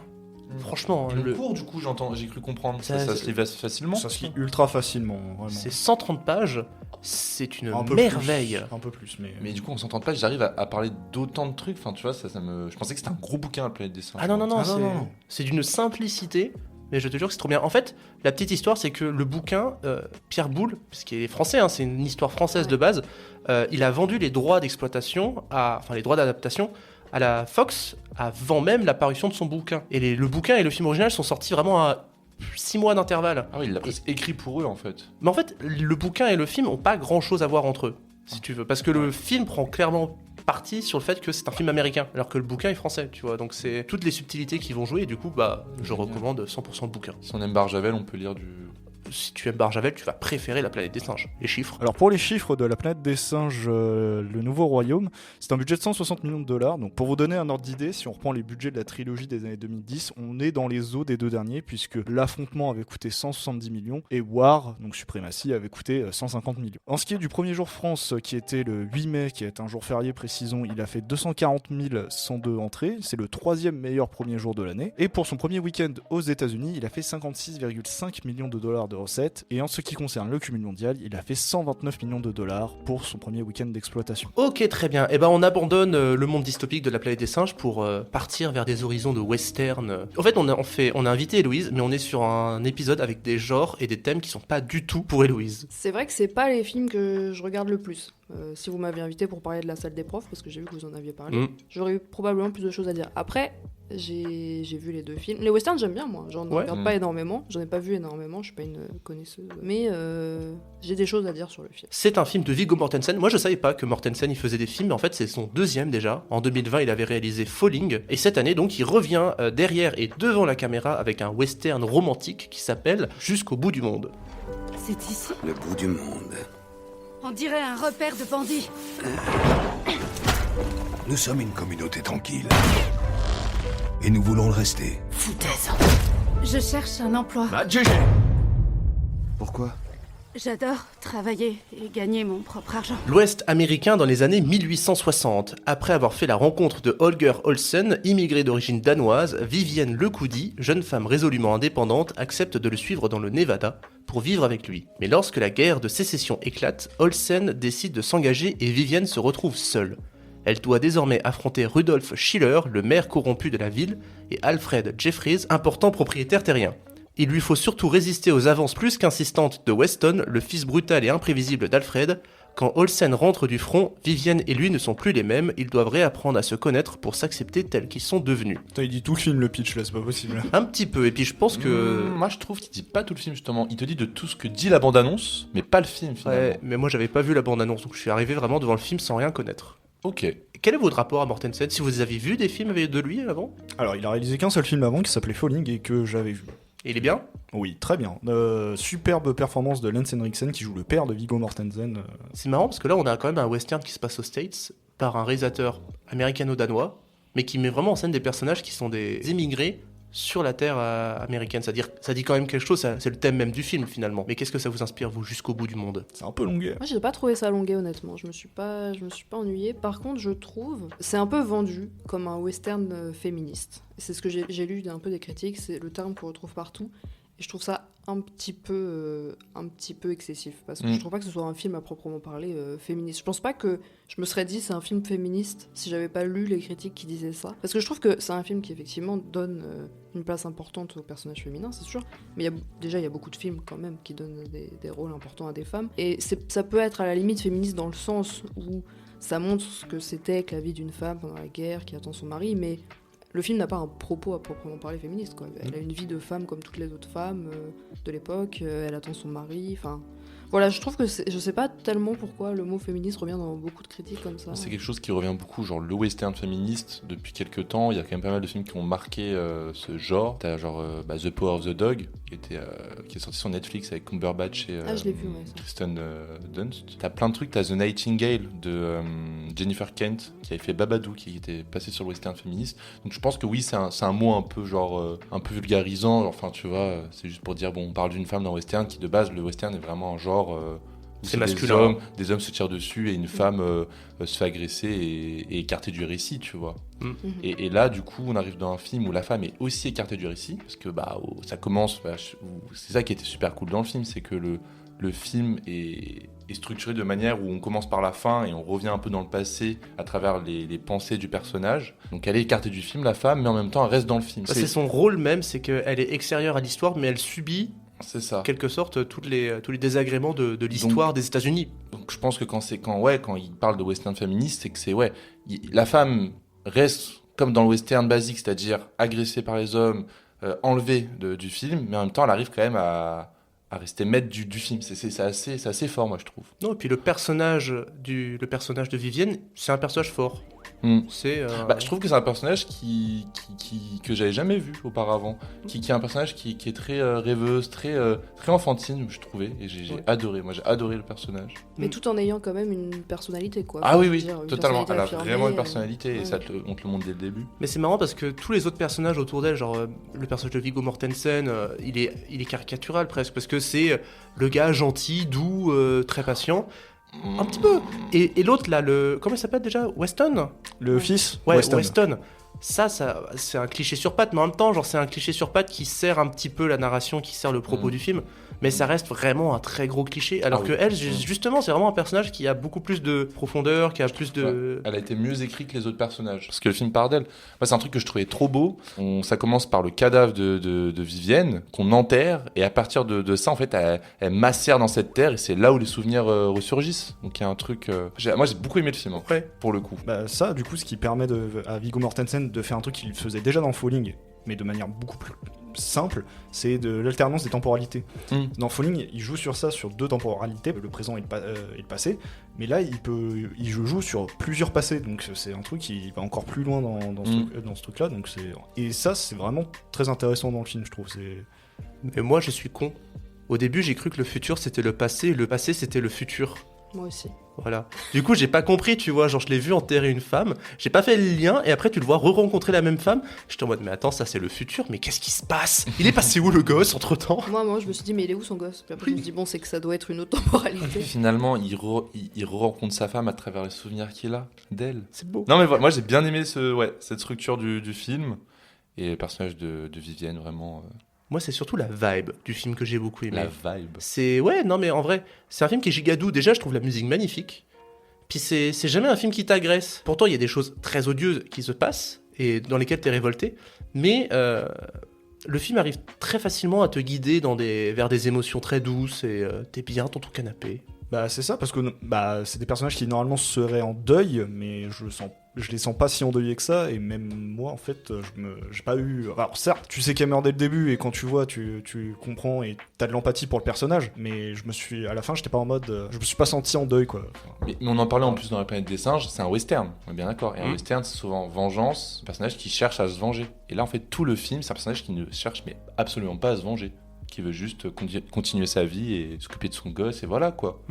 franchement, Le cours, du coup, j'ai cru comprendre. Ça se lit facilement. Ça se lit ultra facilement, vraiment. c'est 130 pages, c'est une Un peu merveille. plus, un peu plus, mais. Mais du coup, on s'entend pas, j'arrive à parler d'autant de trucs. Enfin, tu vois, je pensais que c'était un gros bouquin, la Planète des Singes. Ah non, Ah, c'est non. c'est d'une simplicité, mais je te jure que c'est trop bien. En fait, la petite histoire, c'est que le bouquin, Pierre Boulle, puisqu'il est français, hein, c'est une histoire française de base, il a vendu les droits d'exploitation, les droits d'adaptation, à la Fox avant même la parution de son bouquin. Et le bouquin et le film original sont sortis vraiment à 6 mois d'intervalle. Ah oui, il l'a presque écrit pour eux, en fait. Mais en fait, le bouquin et le film ont pas grand chose à voir entre eux, si tu veux. Parce que le film prend clairement parti sur le fait que c'est un film américain, alors que le bouquin est français, tu vois. Donc c'est toutes les subtilités qui vont jouer, et du coup, je recommande 100% le bouquin. Si on aime Barjavel, on peut lire du. Si tu aimes Barjavel, tu vas préférer La Planète des Singes. Les chiffres. Alors pour les chiffres de La Planète des Singes, le Nouveau Royaume, c'est un budget de 160 millions de $. Donc pour vous donner un ordre d'idée, si on reprend les budgets de la trilogie des années 2010, on est dans les eaux des deux derniers, puisque L'Affrontement avait coûté 170 millions et War, donc Suprématie, avait coûté 150 millions. En ce qui est du premier jour France, qui était le 8 mai, qui est un jour férié, précisons, il a fait 240 102 entrées, c'est le troisième meilleur premier jour de l'année. Et pour son premier week-end aux États-Unis, il a fait 56,5 millions de dollars de recettes. Et en ce qui concerne le cumul mondial, il a fait 129 millions de dollars pour son premier week-end d'exploitation. Ok, très bien. Et on abandonne le monde dystopique de La Planète des Singes pour partir vers des horizons de western. En fait, on a invité Héloïse, mais on est sur un épisode avec des genres et des thèmes qui sont pas du tout pour Héloïse. C'est vrai que c'est pas les films que je regarde le plus. Si vous m'aviez invité pour parler de La Salle des Profs, parce que j'ai vu que vous en aviez parlé, j'aurais eu probablement plus de choses à dire. Après, j'ai vu les deux films. Les westerns, j'aime bien, moi. J'en regarde pas énormément. J'en ai pas vu énormément. Je suis pas une connaisseuse. Mais j'ai des choses à dire sur le film. C'est un film de Viggo Mortensen. Moi, je savais pas que Mortensen, il faisait des films. Mais en fait, c'est son deuxième déjà. En 2020, il avait réalisé Falling. Et cette année, donc, il revient derrière et devant la caméra avec un western romantique qui s'appelle Jusqu'au bout du monde. C'est ici? Le bout du monde. On dirait un repère de bandits. Nous sommes une communauté tranquille. Et nous voulons le rester. Foutaise. Je cherche un emploi. GG. Pourquoi? J'adore travailler et gagner mon propre argent. L'Ouest américain dans les années 1860. Après avoir fait la rencontre de Holger Olsen, immigrée d'origine danoise, Vivienne Lecoudi, jeune femme résolument indépendante, accepte de le suivre dans le Nevada pour vivre avec lui. Mais lorsque la guerre de sécession éclate, Olsen décide de s'engager et Vivienne se retrouve seule. Elle doit désormais affronter Rudolf Schiller, le maire corrompu de la ville, et Alfred Jeffries, important propriétaire terrien. Il lui faut surtout résister aux avances plus qu'insistantes de Weston, le fils brutal et imprévisible d'Alfred. Quand Olsen rentre du front, Vivienne et lui ne sont plus les mêmes, ils doivent réapprendre à se connaître pour s'accepter tels qu'ils sont devenus. Putain, il dit tout le film, le pitch, là, c'est pas possible. Un petit peu, et puis je pense que... Moi, je trouve qu'il dit pas tout le film, justement. Il te dit de tout ce que dit la bande-annonce, mais pas le film, finalement. Ouais, mais moi j'avais pas vu la bande-annonce, donc je suis arrivé vraiment devant le film sans rien connaître. Ok. Quel est votre rapport à Mortensen, si vous avez vu des films de lui avant? Alors, il a réalisé qu'un seul film avant qui s'appelait Falling et que j'avais vu. Et il est bien? Oui, très bien. Superbe performance de Lance Henriksen qui joue le père de Viggo Mortensen. C'est marrant parce que là on a quand même un western qui se passe aux States par un réalisateur américano-danois, mais qui met vraiment en scène des personnages qui sont des émigrés sur la terre américaine. C'est-à-dire, ça dit quand même quelque chose, c'est le thème même du film finalement. Mais qu'est-ce que ça vous inspire, vous, jusqu'au bout du monde? C'est un peu longuet. Moi, j'ai pas trouvé ça longué, honnêtement. Je me suis pas ennuyée. Par contre, je trouve, c'est un peu vendu comme un western féministe. C'est ce que j'ai lu un peu des critiques. C'est le terme qu'on retrouve partout. Et je trouve ça un petit peu excessif. Parce que je trouve pas que ce soit un film à proprement parler féministe. Je pense pas que je me serais dit c'est un film féministe si j'avais pas lu les critiques qui disaient ça. Parce que je trouve que c'est un film qui effectivement donne une place importante aux personnages féminins, c'est sûr. Mais il y a beaucoup de films quand même qui donnent des rôles importants à des femmes. Et ça peut être à la limite féministe dans le sens où ça montre ce que c'était que la vie d'une femme pendant la guerre qui attend son mari, mais le film n'a pas un propos à proprement parler féministe, quoi. Elle a une vie de femme comme toutes les autres femmes de l'époque, elle attend son mari, enfin... Voilà, je trouve que je sais pas tellement pourquoi le mot féministe revient dans beaucoup de critiques comme ça. C'est quelque chose qui revient beaucoup, genre le western féministe, depuis quelques temps. Il y a quand même pas mal de films qui ont marqué ce genre. T'as genre The Power of the Dog, qui est sorti sur Netflix avec Cumberbatch et je l'ai vu, ouais, ça. Kristen Dunst. T'as plein de trucs, t'as The Nightingale de Jennifer Kent, qui avait fait Babadou, qui était passé sur le western féministe. Donc je pense que oui, c'est un mot un peu genre un peu vulgarisant. Enfin, tu vois, c'est juste pour dire, bon, on parle d'une femme dans le western, qui de base, le western est vraiment un genre c'est masculin. Des hommes se tirent dessus et une femme se fait agresser et écartée du récit, tu vois. Et là, du coup, on arrive dans un film où la femme est aussi écartée du récit, parce que ça commence, c'est ça qui était super cool dans le film, c'est que le film est structuré de manière où on commence par la fin et on revient un peu dans le passé à travers les pensées du personnage. Donc elle est écartée du film, la femme, mais en même temps elle reste dans le film. C'est son rôle même, c'est qu'elle est extérieure à l'histoire, mais elle subit c'est ça. En quelque sorte tous les désagréments de l'histoire des États-Unis. Donc je pense que quand il parle de western féministe, c'est que la femme reste comme dans le western basique, c'est-à-dire agressée par les hommes, enlevée du film, mais en même temps elle arrive quand même à rester maître du film. C'est assez fort, moi je trouve. Non, et puis le personnage de Vivienne, c'est un personnage fort. Je trouve que c'est un personnage que j'avais jamais vu auparavant, qui est un personnage qui est très rêveuse, très enfantine, je trouvais, et j'ai adoré. Moi, j'ai adoré le personnage. Mais tout en ayant quand même une personnalité, quoi. Ah oui, totalement. Elle a vraiment une personnalité, et ça on te le montre dès le début. Mais c'est marrant parce que tous les autres personnages autour d'elle, genre le personnage de Viggo Mortensen, il est caricatural presque, parce que c'est le gars gentil, doux, très patient. Un petit peu. Et l'autre là, comment il s'appelle déjà? Weston? Le fils? Ouais, Weston. Ça, c'est un cliché sur pattes, mais en même temps, genre c'est un cliché sur pattes qui sert un petit peu la narration, qui sert le propos du film, mais ça reste vraiment un très gros cliché. Alors que elle, justement, c'est vraiment un personnage qui a beaucoup plus de profondeur, qui a plus de... Elle a été mieux écrite que les autres personnages, parce que le film part d'elle. Moi, c'est un truc que je trouvais trop beau. Ça commence par le cadavre de Vivienne, qu'on enterre, et à partir de ça, en fait, elle macère dans cette terre, et c'est là où les souvenirs ressurgissent. Donc il y a un truc... Moi, j'ai beaucoup aimé le film, pour le coup. Ça, du coup, ce qui permet à Viggo Mortensen de faire un truc qu'il faisait déjà dans Falling, mais de manière beaucoup plus simple, c'est de l'alternance des temporalités. Dans Falling, il joue sur ça, sur deux temporalités, le présent et le passé, mais là, il joue sur plusieurs passés, donc c'est un truc qui va encore plus loin dans ce truc-là, et ça, c'est vraiment très intéressant dans le film, je trouve. Mais moi, je suis con. Au début, j'ai cru que le futur, c'était le passé, et le passé, c'était le futur. Moi aussi. Voilà. Du coup, j'ai pas compris, tu vois, genre je l'ai vu enterrer une femme, j'ai pas fait le lien, et après tu le vois re-rencontrer la même femme. J'étais en mode, mais attends, ça c'est le futur, mais qu'est-ce qui se passe? Il est passé où le gosse entre-temps? Moi, je me suis dit, mais il est où son gosse? Puis après, je me suis dit, bon, c'est que ça doit être une autre temporalité. Finalement, il re-rencontre sa femme à travers les souvenirs qu'il a d'elle. C'est beau. Non mais voilà, moi j'ai bien aimé cette structure du film et le personnage de Vivienne vraiment Moi, c'est surtout la vibe du film que j'ai beaucoup aimé. la vibe. Ouais, non, mais en vrai, c'est un film qui est gigadou. Déjà, je trouve la musique magnifique. Puis c'est jamais un film qui t'agresse. Pourtant, il y a des choses très odieuses qui se passent et dans lesquelles t'es révolté. Mais le film arrive très facilement à te guider vers des émotions très douces et t'es bien dans ton canapé. Bah c'est ça, parce que c'est des personnages qui normalement seraient en deuil, mais je les sens pas si endeuillés que ça, et même moi en fait, j'ai pas eu... Alors certes, tu sais qu'elle meurt dès le début, et quand tu vois, tu comprends, et t'as de l'empathie pour le personnage, mais à la fin, j'étais pas en mode... je me suis pas senti en deuil, quoi. Enfin, Mais on en parlait en plus dans La Planète des Singes, c'est un western, on est bien d'accord. Et un western, c'est souvent vengeance, un personnage qui cherche à se venger. Et là, en fait, tout le film, c'est un personnage qui ne cherche mais absolument pas à se venger, qui veut juste continuer sa vie et s'occuper de son gosse, et voilà, quoi.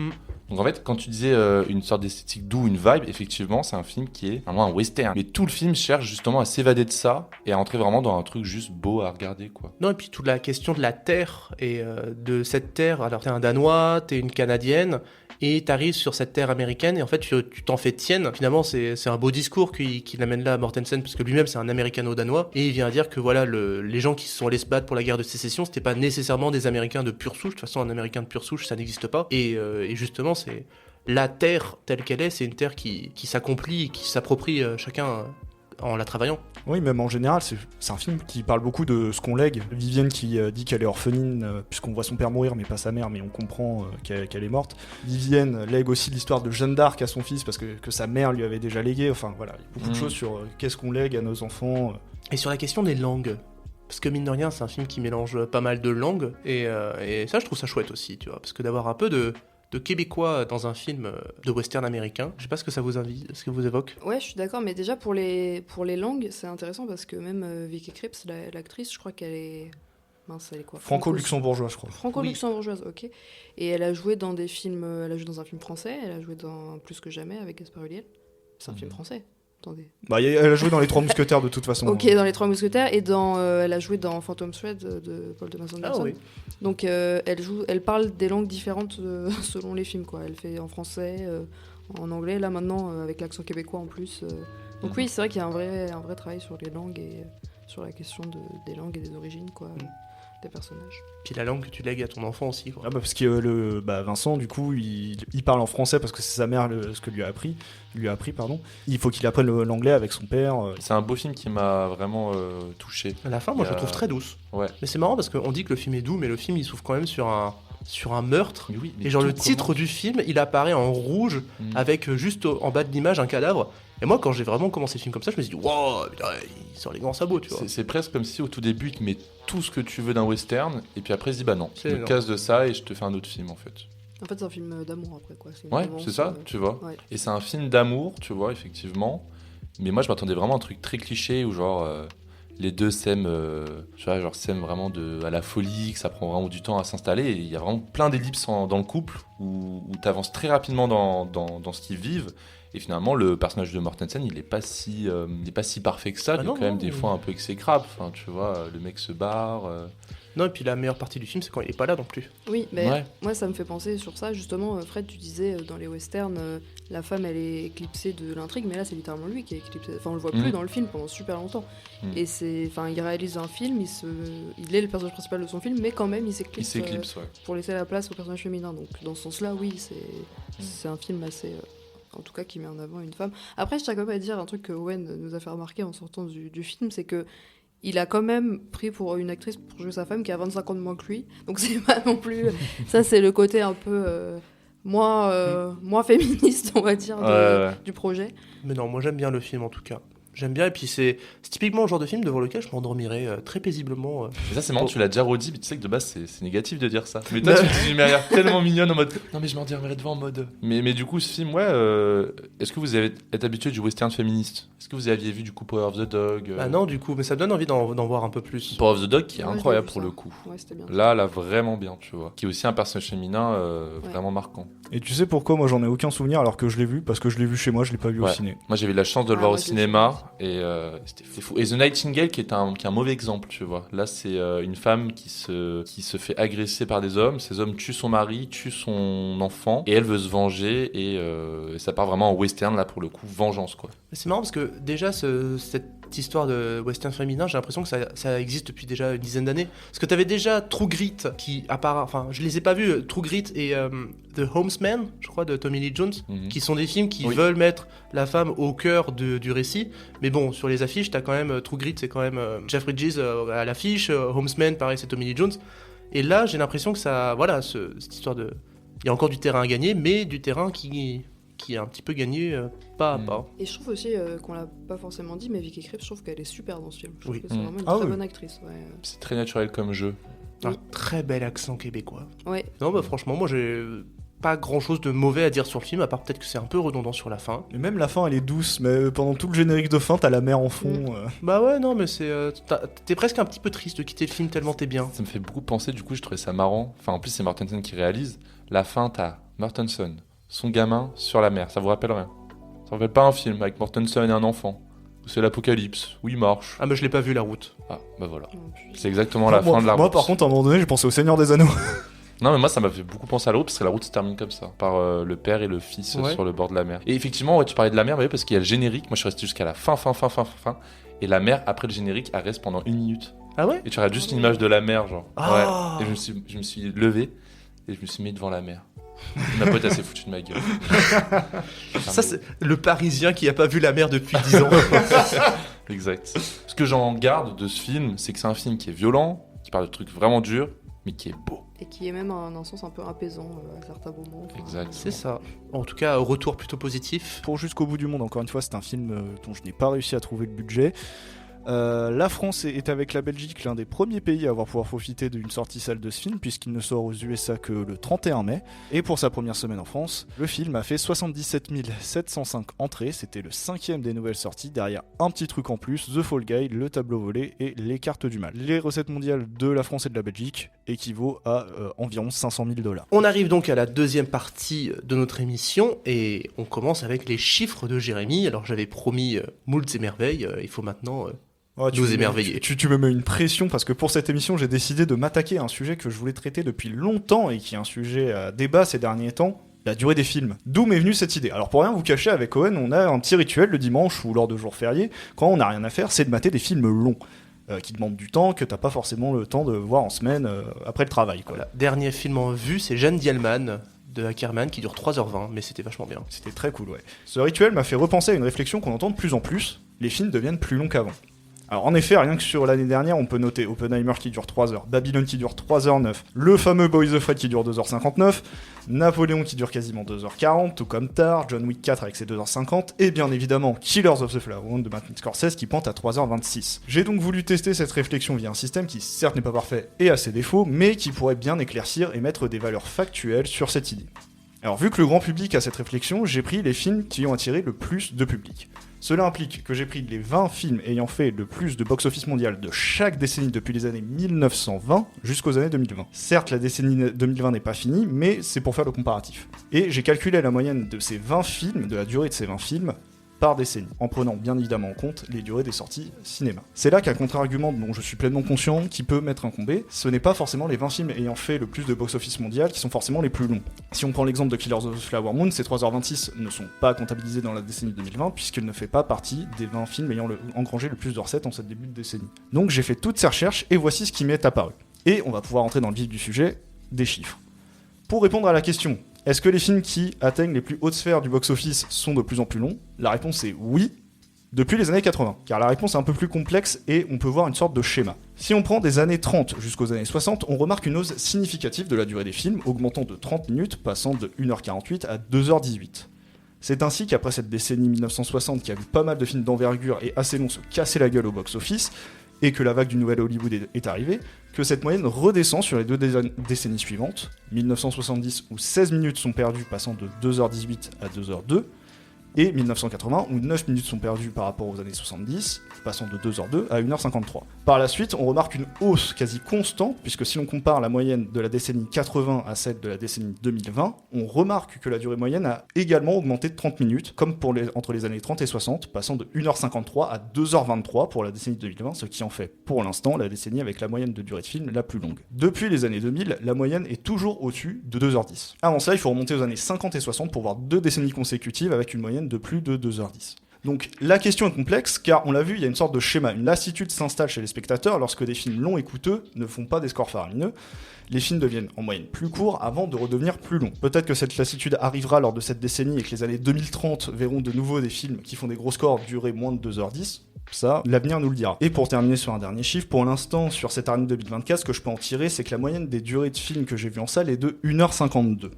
Donc en fait, quand tu disais une sorte d'esthétique doux, une vibe, effectivement, c'est un film qui est vraiment un western. Mais tout le film cherche justement à s'évader de ça et à entrer vraiment dans un truc juste beau à regarder, quoi. Non, et puis toute la question de la terre et de cette terre. Alors, t'es un Danois, t'es une Canadienne, et t'arrives sur cette terre américaine, et en fait, tu t'en fais tienne. Finalement, c'est un beau discours qu'il amène là à Mortensen, parce que lui-même, c'est un américano-danois, et il vient à dire que voilà, les gens qui se sont allés se battre pour la guerre de sécession, c'était pas nécessairement des Américains de pure souche. De toute façon, un Américain de pure souche, ça n'existe pas. Et justement, c'est la terre telle qu'elle est, c'est une terre qui s'accomplit, qui s'approprie chacun en la travaillant. oui, même en général, c'est un film qui parle beaucoup de ce qu'on lègue. Vivienne qui dit qu'elle est orpheline, puisqu'on voit son père mourir, mais pas sa mère, mais on comprend qu'elle est morte. Vivienne lègue aussi l'histoire de Jeanne d'Arc à son fils, parce que sa mère lui avait déjà légué. Enfin voilà, il y a beaucoup de choses sur qu'est-ce qu'on lègue à nos enfants. Et sur la question des langues, parce que mine de rien, c'est un film qui mélange pas mal de langues, et ça, je trouve ça chouette aussi, tu vois, parce que d'avoir un peu de québécois dans un film de western américain, je sais pas ce que ça vous évoque. Ouais, je suis d'accord, mais déjà pour les langues, c'est intéressant parce que même Vicky Krieps, l'actrice, je crois qu'elle est... Mince, elle est quoi? Franco-luxembourgeois, je crois. Franco-luxembourgeoise, ok. Et elle a joué dans des films... Elle a joué dans un film français, elle a joué dans Plus que jamais avec Gaspard Ulliel. C'est un film français. Attendez. Bah, elle a joué dans Les Trois Mousquetaires de toute façon. Ok, dans Les Trois Mousquetaires, et elle a joué dans Phantom Thread de Paul Thomas Anderson. Ah oui. Donc elle parle des langues différentes selon les films, quoi. Elle fait en français, en anglais, là maintenant avec l'accent québécois en plus. Donc oui, c'est vrai qu'il y a un vrai travail sur les langues et sur la question des langues et des origines, quoi, des personnages. Puis la langue que tu lègues à ton enfant aussi, quoi. Ah bah parce que Vincent, du coup, il parle en français parce que c'est sa mère ce que lui a appris. Il faut qu'il apprenne l'anglais avec son père. C'est un beau film qui m'a vraiment touché. À la fin, moi, je la trouve très douce. Ouais. Mais c'est marrant parce qu'on dit que le film est doux, mais le film, il s'ouvre quand même sur un meurtre. Mais oui, mais et genre tout le titre commence. du film, il apparaît en rouge avec juste en bas de l'image un cadavre. Et moi, quand j'ai vraiment commencé le film comme ça, je me suis dit, wow, putain, il sort les grands sabots, tu vois. C'est presque comme si au tout début, il te met tout ce que tu veux d'un western, et puis après, il se dit, bah non, je C'est me énorme. casse de ça et je te fais un autre film, en fait. En fait, c'est un film d'amour après, quoi. Une Ouais, romance, c'est ça, tu vois. ouais. Et c'est un film d'amour, tu vois, effectivement. Mais moi, je m'attendais vraiment à un truc très cliché où, genre, les deux s'aiment, tu vois, genre, s'aiment vraiment à la folie, que ça prend vraiment du temps à s'installer. Et il y a vraiment plein d'ellipses dans le couple où tu avances très rapidement dans ce qu'ils vivent. Et finalement, le personnage de Mortensen, il est pas si parfait que ça. Il y a non, quand même non, des mais- fois un peu exécrable. Enfin, tu vois, le mec se barre. Non, et puis la meilleure partie du film, c'est quand il est pas là non plus. Oui, mais Ouais. moi ça me fait penser sur ça justement. Fred, tu disais dans les westerns, la femme elle est éclipsée de l'intrigue, mais là c'est littéralement lui qui est éclipsé. Enfin, on le voit plus dans le film pendant super longtemps. Et il réalise un film, il est le personnage principal de son film, mais quand même il Il s'éclipse s'éclipse, ouais. pour laisser la place au personnage féminin. Donc dans ce sens-là, oui, c'est un film assez. En tout cas, qui met en avant une femme. Après, je tiens quand même à dire un truc que Owen nous a fait remarquer en sortant du film, c'est que il a quand même pris pour une actrice pour jouer sa femme qui a 25 ans de moins que lui. Donc c'est pas non plus... Ça, c'est le côté un peu moins féministe, on va dire, Ouais. du projet. Mais non, moi j'aime bien le film en tout cas. J'aime bien, et puis c'est typiquement le genre de film devant lequel je m'endormirais très paisiblement. Et ça, c'est marrant, tu l'as déjà redit, mais tu sais que de base, c'est négatif de dire ça. Mais toi, tu te dis une manière tellement mignonne en mode non, mais je m'endormirais devant en mode. Mais du coup, ce film, est-ce que vous êtes habitué du western féministe? Est-ce que vous aviez vu du coup Power of the Dog Ah non, du coup, mais ça me donne envie d'en voir un peu plus. Power of the Dog qui est Ouais, incroyable je pour l'ai le vu, coup. Ouais, c'était bien. Là, vraiment bien, tu vois. Qui est aussi un personnage féminin vraiment marquant. Et tu sais pourquoi moi j'en ai aucun souvenir alors que je l'ai vu? Parce que je l'ai vu chez moi, je l'ai pas vu au Ouais. ciné. Moi, j'avais eu la chance de le Ah, voir au moi, je l'ai cinéma et c'était fou. Et The Nightingale qui est un mauvais exemple, tu vois. Là, c'est une femme qui se fait agresser par des hommes. Ces hommes tuent son mari, tuent son enfant et elle veut se venger et ça part vraiment en western là pour le coup, vengeance quoi. C'est marrant parce que déjà, cette histoire de western féminin, j'ai l'impression que ça existe depuis déjà une dizaine d'années. Parce que t'avais déjà True Grit, qui, enfin, je les ai pas vus, True Grit et The Homesman, je crois, de Tommy Lee Jones, qui sont des films qui veulent mettre la femme au cœur du récit. Mais bon, sur les affiches, t'as quand même True Grit, c'est quand même Jeff Bridges à l'affiche, Homesman, pareil, c'est Tommy Lee Jones. Et là, j'ai l'impression que ça, voilà, cette histoire de... Il y a encore du terrain à gagner, mais du terrain qui est un petit peu gagné pas à pas. Et je trouve aussi qu'on l'a pas forcément dit, mais Vicky Krieps, je trouve qu'elle est super dans ce film. Je trouve Oui. que c'est vraiment une Ah très oui. bonne actrice. Ouais. C'est très naturel comme jeu. Un très bel accent québécois. Ouais. Non, bah franchement, moi j'ai pas grand chose de mauvais à dire sur le film, à part peut-être que c'est un peu redondant sur la fin. Et même la fin elle est douce, mais pendant tout le générique de fin t'as la mer en fond. Bah ouais, non, mais t'es presque un petit peu triste de quitter le film tellement t'es bien. Ça me fait beaucoup penser, du coup, je trouvais ça marrant. Enfin, en plus, c'est Mortensen qui réalise. La fin, t'as Mortensen, son gamin sur la mer. Ça vous rappelle rien? Ça vous rappelle pas un film avec Mortensen et un enfant? Où c'est l'apocalypse, où il marche. Ah, mais je l'ai pas vu, La Route. Ah, bah voilà. Non, puis- C'est exactement la moi, fin de la moi, route. par contre à un moment donné j'ai pensé au Seigneur des Anneaux. Non, mais moi, ça m'a fait beaucoup penser à la route, parce que la route se termine comme ça, par le père et le fils Ouais. sur le bord de la mer. Et effectivement, ouais, tu parlais de la mer, mais oui, parce qu'il y a le générique. Moi, je suis resté jusqu'à la fin. Et la mer, après le générique, elle reste pendant 1 minute. Ah ouais? Et tu regardes juste une image de la mer, genre. Ah. Ouais. Et je me suis levé et je me suis mis devant la mer. Ma pote, elle s'est foutue de ma gueule. Ça, c'est le Parisien qui a pas vu la mer depuis 10 ans. Exact. Ce que j'en garde de ce film, c'est que c'est un film qui est violent, qui parle de trucs vraiment durs, mais qui est beau. Et qui est même un sens un peu apaisant à certains moments. Enfin, Exact. C'est ça. En tout cas, retour plutôt positif. Pour Jusqu'au bout du monde, encore une fois, c'est un film dont je n'ai pas réussi à trouver le budget. La France est avec la Belgique l'un des premiers pays à avoir pouvoir profiter d'une sortie salle de ce film, puisqu'il ne sort aux USA que le 31 mai. Et pour sa première semaine en France, le film a fait 77 705 entrées, c'était le 5e des nouvelles sorties, derrière un petit truc en plus, The Fall Guy, Le Tableau volé et Les Cartes du Mal. Les recettes mondiales de la France et de la Belgique équivaut à environ 500 000 $. On arrive donc à la deuxième partie de notre émission et on commence avec les chiffres de Jérémy. Alors j'avais promis moults et merveilles, il faut maintenant Ouais, nous émerveiller. Tu me mets une pression parce que pour cette émission, j'ai décidé de m'attaquer à un sujet que je voulais traiter depuis longtemps et qui est un sujet à débat ces derniers temps. La durée des films. D'où m'est venue cette idée? Alors pour rien vous cacher, avec Owen, on a un petit rituel le dimanche ou lors de jours fériés, quand on n'a rien à faire, c'est de mater des films longs, qui demandent du temps, que t'as pas forcément le temps de voir en semaine après le travail. Quoi. Voilà. Dernier film en vue, c'est Jeanne Dielman de Ackerman qui dure 3h20, mais c'était vachement bien. C'était très cool, ouais. Ce rituel m'a fait repenser à une réflexion qu'on entend de plus en plus, les films deviennent plus longs qu'avant. Alors en effet, rien que sur l'année dernière, on peut noter Oppenheimer qui dure 3h, Babylone qui dure 3h09, le fameux Boys of Fred qui dure 2h59, Napoléon qui dure quasiment 2h40, tout comme Tar, John Wick 4 avec ses 2h50, et bien évidemment Killers of the Flower Moon de Martin Scorsese qui pointe à 3h26. J'ai donc voulu tester cette réflexion via un système qui certes n'est pas parfait et a ses défauts, mais qui pourrait bien éclaircir et mettre des valeurs factuelles sur cette idée. Alors vu que le grand public a cette réflexion, j'ai pris les films qui ont attiré le plus de public. Cela implique que j'ai pris les 20 films ayant fait le plus de box-office mondial de chaque décennie depuis les années 1920 jusqu'aux années 2020. Certes, la décennie 2020 n'est pas finie, mais c'est pour faire le comparatif. Et j'ai calculé la moyenne de ces 20 films, de la durée de ces 20 films, par décennie, en prenant bien évidemment en compte les durées des sorties cinéma. C'est là qu'un contre-argument dont je suis pleinement conscient qui peut m'être incombé, ce n'est pas forcément les 20 films ayant fait le plus de box-office mondial qui sont forcément les plus longs. Si on prend l'exemple de Killers of the Flower Moon, ces 3h26 ne sont pas comptabilisés dans la décennie 2020 puisqu'il ne fait pas partie des 20 films ayant engrangé le plus de recettes en cette début de décennie. Donc j'ai fait toutes ces recherches et voici ce qui m'est apparu. Et on va pouvoir entrer dans le vif du sujet, des chiffres. Pour répondre à la question, est-ce que les films qui atteignent les plus hautes sphères du box-office sont de plus en plus longs? La réponse est oui, depuis les années 80, car la réponse est un peu plus complexe et on peut voir une sorte de schéma. Si on prend des années 30 jusqu'aux années 60, on remarque une hausse significative de la durée des films, augmentant de 30 minutes, passant de 1h48 à 2h18. C'est ainsi qu'après cette décennie 1960 qui a vu pas mal de films d'envergure et assez longs se casser la gueule au box-office, et que la vague du nouvel Hollywood est arrivée, que cette moyenne redescend sur les 2 décennies suivantes, 1970 où 16 minutes sont perdues passant de 2h18 à 2h02, et 1980 où 9 minutes sont perdues par rapport aux années 70, passant de 2h02 à 1h53. Par la suite, on remarque une hausse quasi constante, puisque si l'on compare la moyenne de la décennie 80 à celle de la décennie 2020, on remarque que la durée moyenne a également augmenté de 30 minutes, comme entre les années 30 et 60, passant de 1h53 à 2h23 pour la décennie 2020, ce qui en fait pour l'instant la décennie avec la moyenne de durée de film la plus longue. Depuis les années 2000, la moyenne est toujours au-dessus de 2h10. Avant ça, il faut remonter aux années 50 et 60 pour voir 2 décennies consécutives avec une moyenne de plus de 2h10. Donc la question est complexe car on l'a vu, il y a une sorte de schéma, une lassitude s'installe chez les spectateurs lorsque des films longs et coûteux ne font pas des scores faramineux. Les films deviennent en moyenne plus courts avant de redevenir plus longs. Peut-être que cette lassitude arrivera lors de cette décennie et que les années 2030 verront de nouveau des films qui font des gros scores durer moins de 2h10. Ça, l'avenir nous le dira. Et pour terminer sur un dernier chiffre, pour l'instant, sur cette année 2024, ce que je peux en tirer, c'est que la moyenne des durées de films que j'ai vus en salle est de 1h52.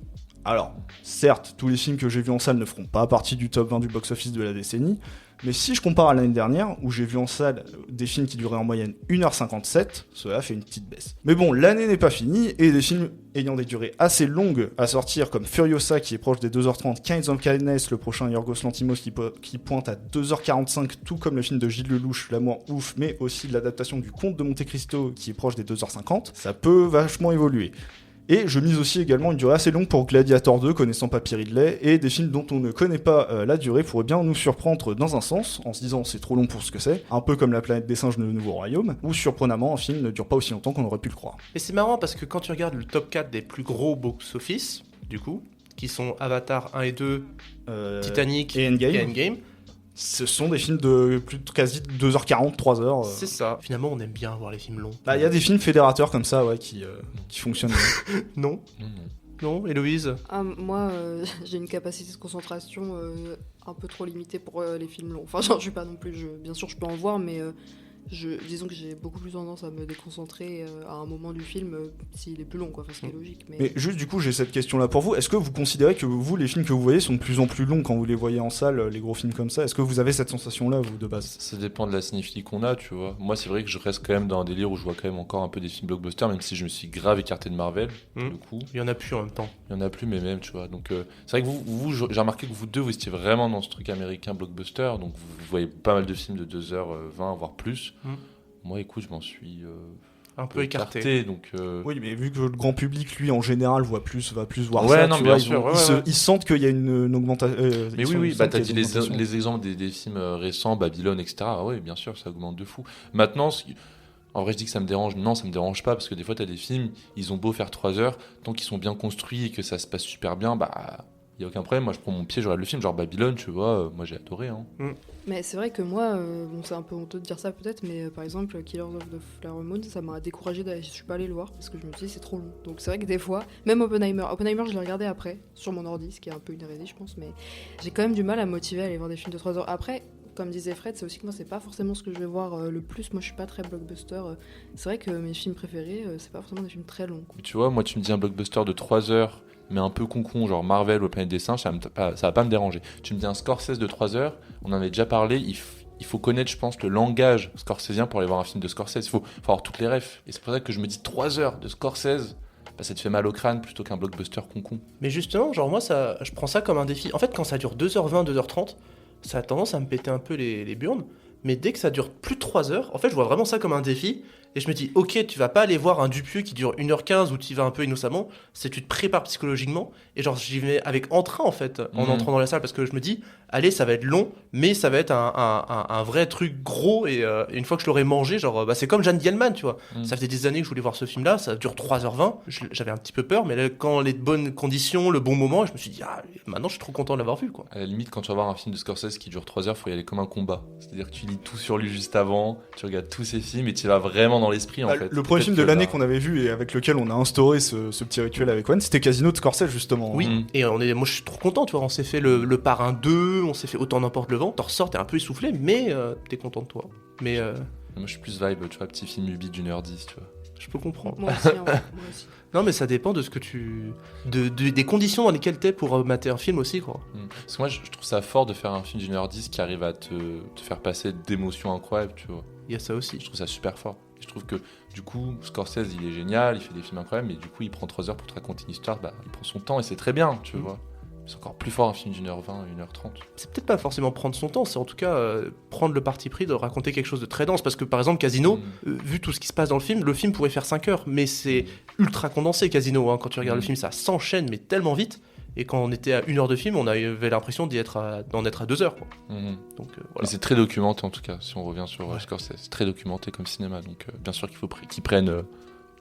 Alors, certes, tous les films que j'ai vus en salle ne feront pas partie du top 20 du box-office de la décennie, mais si je compare à l'année dernière, où j'ai vu en salle des films qui duraient en moyenne 1h57, cela fait une petite baisse. Mais bon, l'année n'est pas finie, et des films ayant des durées assez longues à sortir, comme Furiosa qui est proche des 2h30, Kinds of Kindness, le prochain Yorgos Lanthimos qui pointe à 2h45, tout comme le film de Gilles Lelouch, L'amour ouf, mais aussi l'adaptation du Comte de Monte Cristo qui est proche des 2h50, ça peut vachement évoluer. Et je mise aussi également une durée assez longue pour Gladiator 2, connaissant Papy Ridley, et des films dont on ne connaît pas la durée pourraient bien nous surprendre dans un sens, en se disant c'est trop long pour ce que c'est, un peu comme La Planète des Singes, Le Nouveau Royaume, ou surprenamment un film ne dure pas aussi longtemps qu'on aurait pu le croire. Et c'est marrant parce que quand tu regardes le top 4 des plus gros box-office, du coup, qui sont Avatar 1 et 2, Titanic et Endgame. et Endgame, Ce sont des films de plus de quasi 2h40, 3h. c'est ça. Finalement, on aime bien voir les films longs. Bah, il y a des films fédérateurs comme ça, ouais, qui fonctionnent bien. Non, non, Héloïse. Ah, moi, j'ai une capacité de concentration un peu trop limitée pour les films longs. Enfin, genre, je suis pas non plus. Bien sûr, je peux en voir, mais disons que j'ai beaucoup plus tendance à me déconcentrer à un moment du film s'il est plus long, quoi. Enfin, ce qui est logique. Mais juste du coup, j'ai cette question-là pour vous. Est-ce que vous considérez que vous, les films que vous voyez sont de plus en plus longs quand vous les voyez en salle, les gros films comme ça? Est-ce que vous avez cette sensation-là, vous, de base? Ça dépend de la cinéphilie qu'on a, tu vois. Moi, c'est vrai que je reste quand même dans un délire où je vois quand même encore un peu des films blockbusters, même si je me suis grave écarté de Marvel, pour le coup. Il y en a plus en même temps. Il y en a plus, mais même, tu vois. Donc, c'est vrai que vous, j'ai remarqué que vous deux, vous étiez vraiment dans ce truc américain blockbuster, donc vous voyez pas mal de films de 2h20, voire plus. Moi, écoute, je m'en suis un peu écarté. Donc, Oui, mais vu que le grand public, lui, en général, va plus voir ouais, ça, non, tu bien vois, sûr, ils sentent qu'il y a une augmentation. Mais oui, bah, t'as dit les exemples des films récents, Babylone, etc. Ah ouais, bien sûr, ça augmente de fou. Maintenant, en vrai, je dis que ça me dérange. Non, ça me dérange pas, parce que des fois, t'as des films, ils ont beau faire 3 heures, tant qu'ils sont bien construits et que ça se passe super bien, bah, y a aucun problème. Moi, je prends mon pied, je regarde le film, genre Babylone, tu vois, moi j'ai adoré. Hein. Mais c'est vrai que moi, bon, c'est un peu honteux de dire ça peut-être, mais par exemple, Killers of the Flower Moon, ça m'a découragé d'aller, je suis pas allée le voir parce que je me suis dit c'est trop long. Donc c'est vrai que des fois, même Oppenheimer, je l'ai regardé après sur mon ordi, ce qui est un peu une hérésie, je pense, mais j'ai quand même du mal à me motiver à aller voir des films de 3 heures. Après, comme disait Fred, c'est aussi que moi, c'est pas forcément ce que je vais voir le plus. Moi, je suis pas très blockbuster. C'est vrai que mes films préférés, c'est pas forcément des films très longs, quoi. Tu vois, moi, tu me dis un blockbuster de 3 heures, mais un peu concon, genre Marvel ou Planète des Singes, ça va pas me déranger. Tu me dis un Scorsese de 3 heures, on en avait déjà parlé, il faut connaître, je pense, le langage scorsésien pour aller voir un film de Scorsese. Il faut avoir toutes les refs. Et c'est pour ça que je me dis 3 heures de Scorsese, bah, ça te fait mal au crâne plutôt qu'un blockbuster concon. Mais justement, genre moi, je prends ça comme un défi. En fait, quand ça dure 2h20, 2h30, ça a tendance à me péter un peu les burnes. Mais dès que ça dure plus de 3 heures, en fait, je vois vraiment ça comme un défi. Et je me dis, ok, tu vas pas aller voir un Dupieux qui dure 1h15 où tu y vas un peu innocemment, c'est tu te prépares psychologiquement. Et genre, j'y vais avec entrain, en fait, en entrant dans la salle, parce que je me dis, allez, ça va être long, mais ça va être un vrai truc gros. Et une fois que je l'aurai mangé, genre, bah, c'est comme Jeanne Dielman, tu vois. Ça faisait des années que je voulais voir ce film-là, ça dure 3h20. J'avais un petit peu peur, mais là, quand les bonnes conditions, le bon moment, je me suis dit, ah, maintenant je suis trop content de l'avoir vu, quoi. À la limite, quand tu vas voir un film de Scorsese qui dure 3 heures, faut y aller comme un combat. C'est-à-dire que tu lis tout sur lui juste avant, tu regardes tous ses films et tu vas vraiment dans l'esprit, en fait. Le premier film de l'année qu'on avait vu et avec lequel on a instauré ce petit rituel avec Wen, c'était Casino de Scorsese, justement. Oui, et moi je suis trop content, tu vois. On s'est fait le Parrain 2, on s'est fait Autant n'emporte le vent. T'en ressors, t'es un peu essoufflé, mais t'es content de toi. Mais moi je suis plus vibe, tu vois, petit film Ubi d'1h10, tu vois. Je peux comprendre. Moi aussi, moi aussi. Non, mais ça dépend de ce que tu. Des conditions dans lesquelles t'es pour mater un film aussi, quoi. Parce que moi, je trouve ça fort de faire un film d'1h10 qui arrive à te faire passer d'émotions incroyables, tu vois. Il y a ça aussi. Je trouve ça super fort. Je trouve que, du coup, Scorsese, il est génial, il fait des films incroyables, mais du coup, il prend 3 heures pour te raconter une histoire, il prend son temps et c'est très bien, tu vois. C'est encore plus fort un film d'1h20, 1h30. C'est peut-être pas forcément prendre son temps, c'est en tout cas prendre le parti pris de raconter quelque chose de très dense. Parce que par exemple, Casino, vu tout ce qui se passe dans le film pourrait faire 5 heures, mais c'est ultra condensé, Casino. Hein. Quand tu regardes le film, ça s'enchaîne, mais tellement vite. Et quand on était à 1 heure de film, on avait l'impression d'en être à 2 heures. Quoi. Donc, voilà. Mais c'est très documenté en tout cas, si on revient sur Scorsese. C'est très documenté comme cinéma, donc bien sûr qu'il faut qu'ils prennent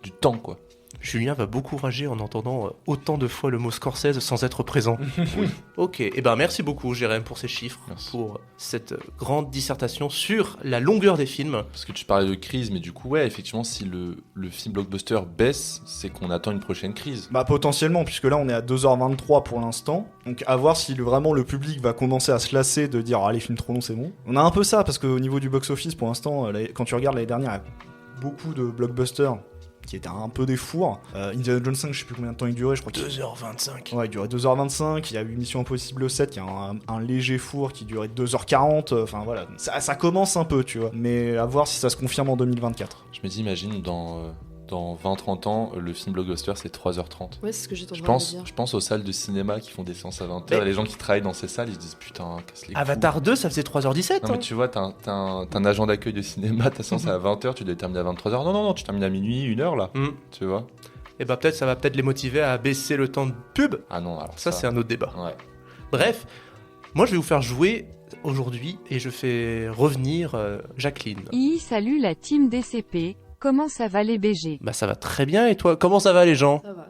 du temps, quoi. Julien va beaucoup rager en entendant autant de fois le mot Scorsese sans être présent. Oui. Ok, et ben merci beaucoup Jérém pour ces chiffres, pour cette grande dissertation sur la longueur des films. Parce que tu parlais de crise, mais du coup, ouais, effectivement, si le film blockbuster baisse, c'est qu'on attend une prochaine crise. Bah potentiellement, puisque là on est à 2h23 pour l'instant, donc à voir si vraiment le public va commencer à se lasser de dire ah les films trop longs c'est bon. On a un peu ça, parce qu'au niveau du box-office pour l'instant, quand tu regardes l'année dernière, il y a beaucoup de blockbusters qui était un peu des fours. Indiana Jones 5, je sais plus combien de temps il durait, je crois 2h25. Ouais, il durait 2h25, il y a eu Mission Impossible 7 qui a un léger four qui durait 2h40, enfin voilà, ça commence un peu, tu vois, mais à voir si ça se confirme en 2024. Je me dis, imagine dans 20-30 ans, le film blockbuster c'est 3h30. Ouais, c'est ce que j'étais en Je train de dire. pense aux salles de cinéma qui font des séances à 20h, et les gens qui travaillent dans ces salles, ils se disent putain, casse les couilles. Avatar 2, ça faisait 3h17. Non mais tu vois, t'as un agent d'accueil de cinéma, ta séance est à 20h, tu dois terminer à 23h. Non, tu termines à minuit, 1h là, tu vois. Et bah peut-être ça va les motiver à baisser le temps de pub. Ah non, alors ça c'est un autre débat. Ouais. Bref, moi je vais vous faire jouer aujourd'hui et je fais revenir Jacqueline. Salut la team DCP, comment ça va les BG? Bah ça va très bien et toi, comment ça va les gens? Ça va.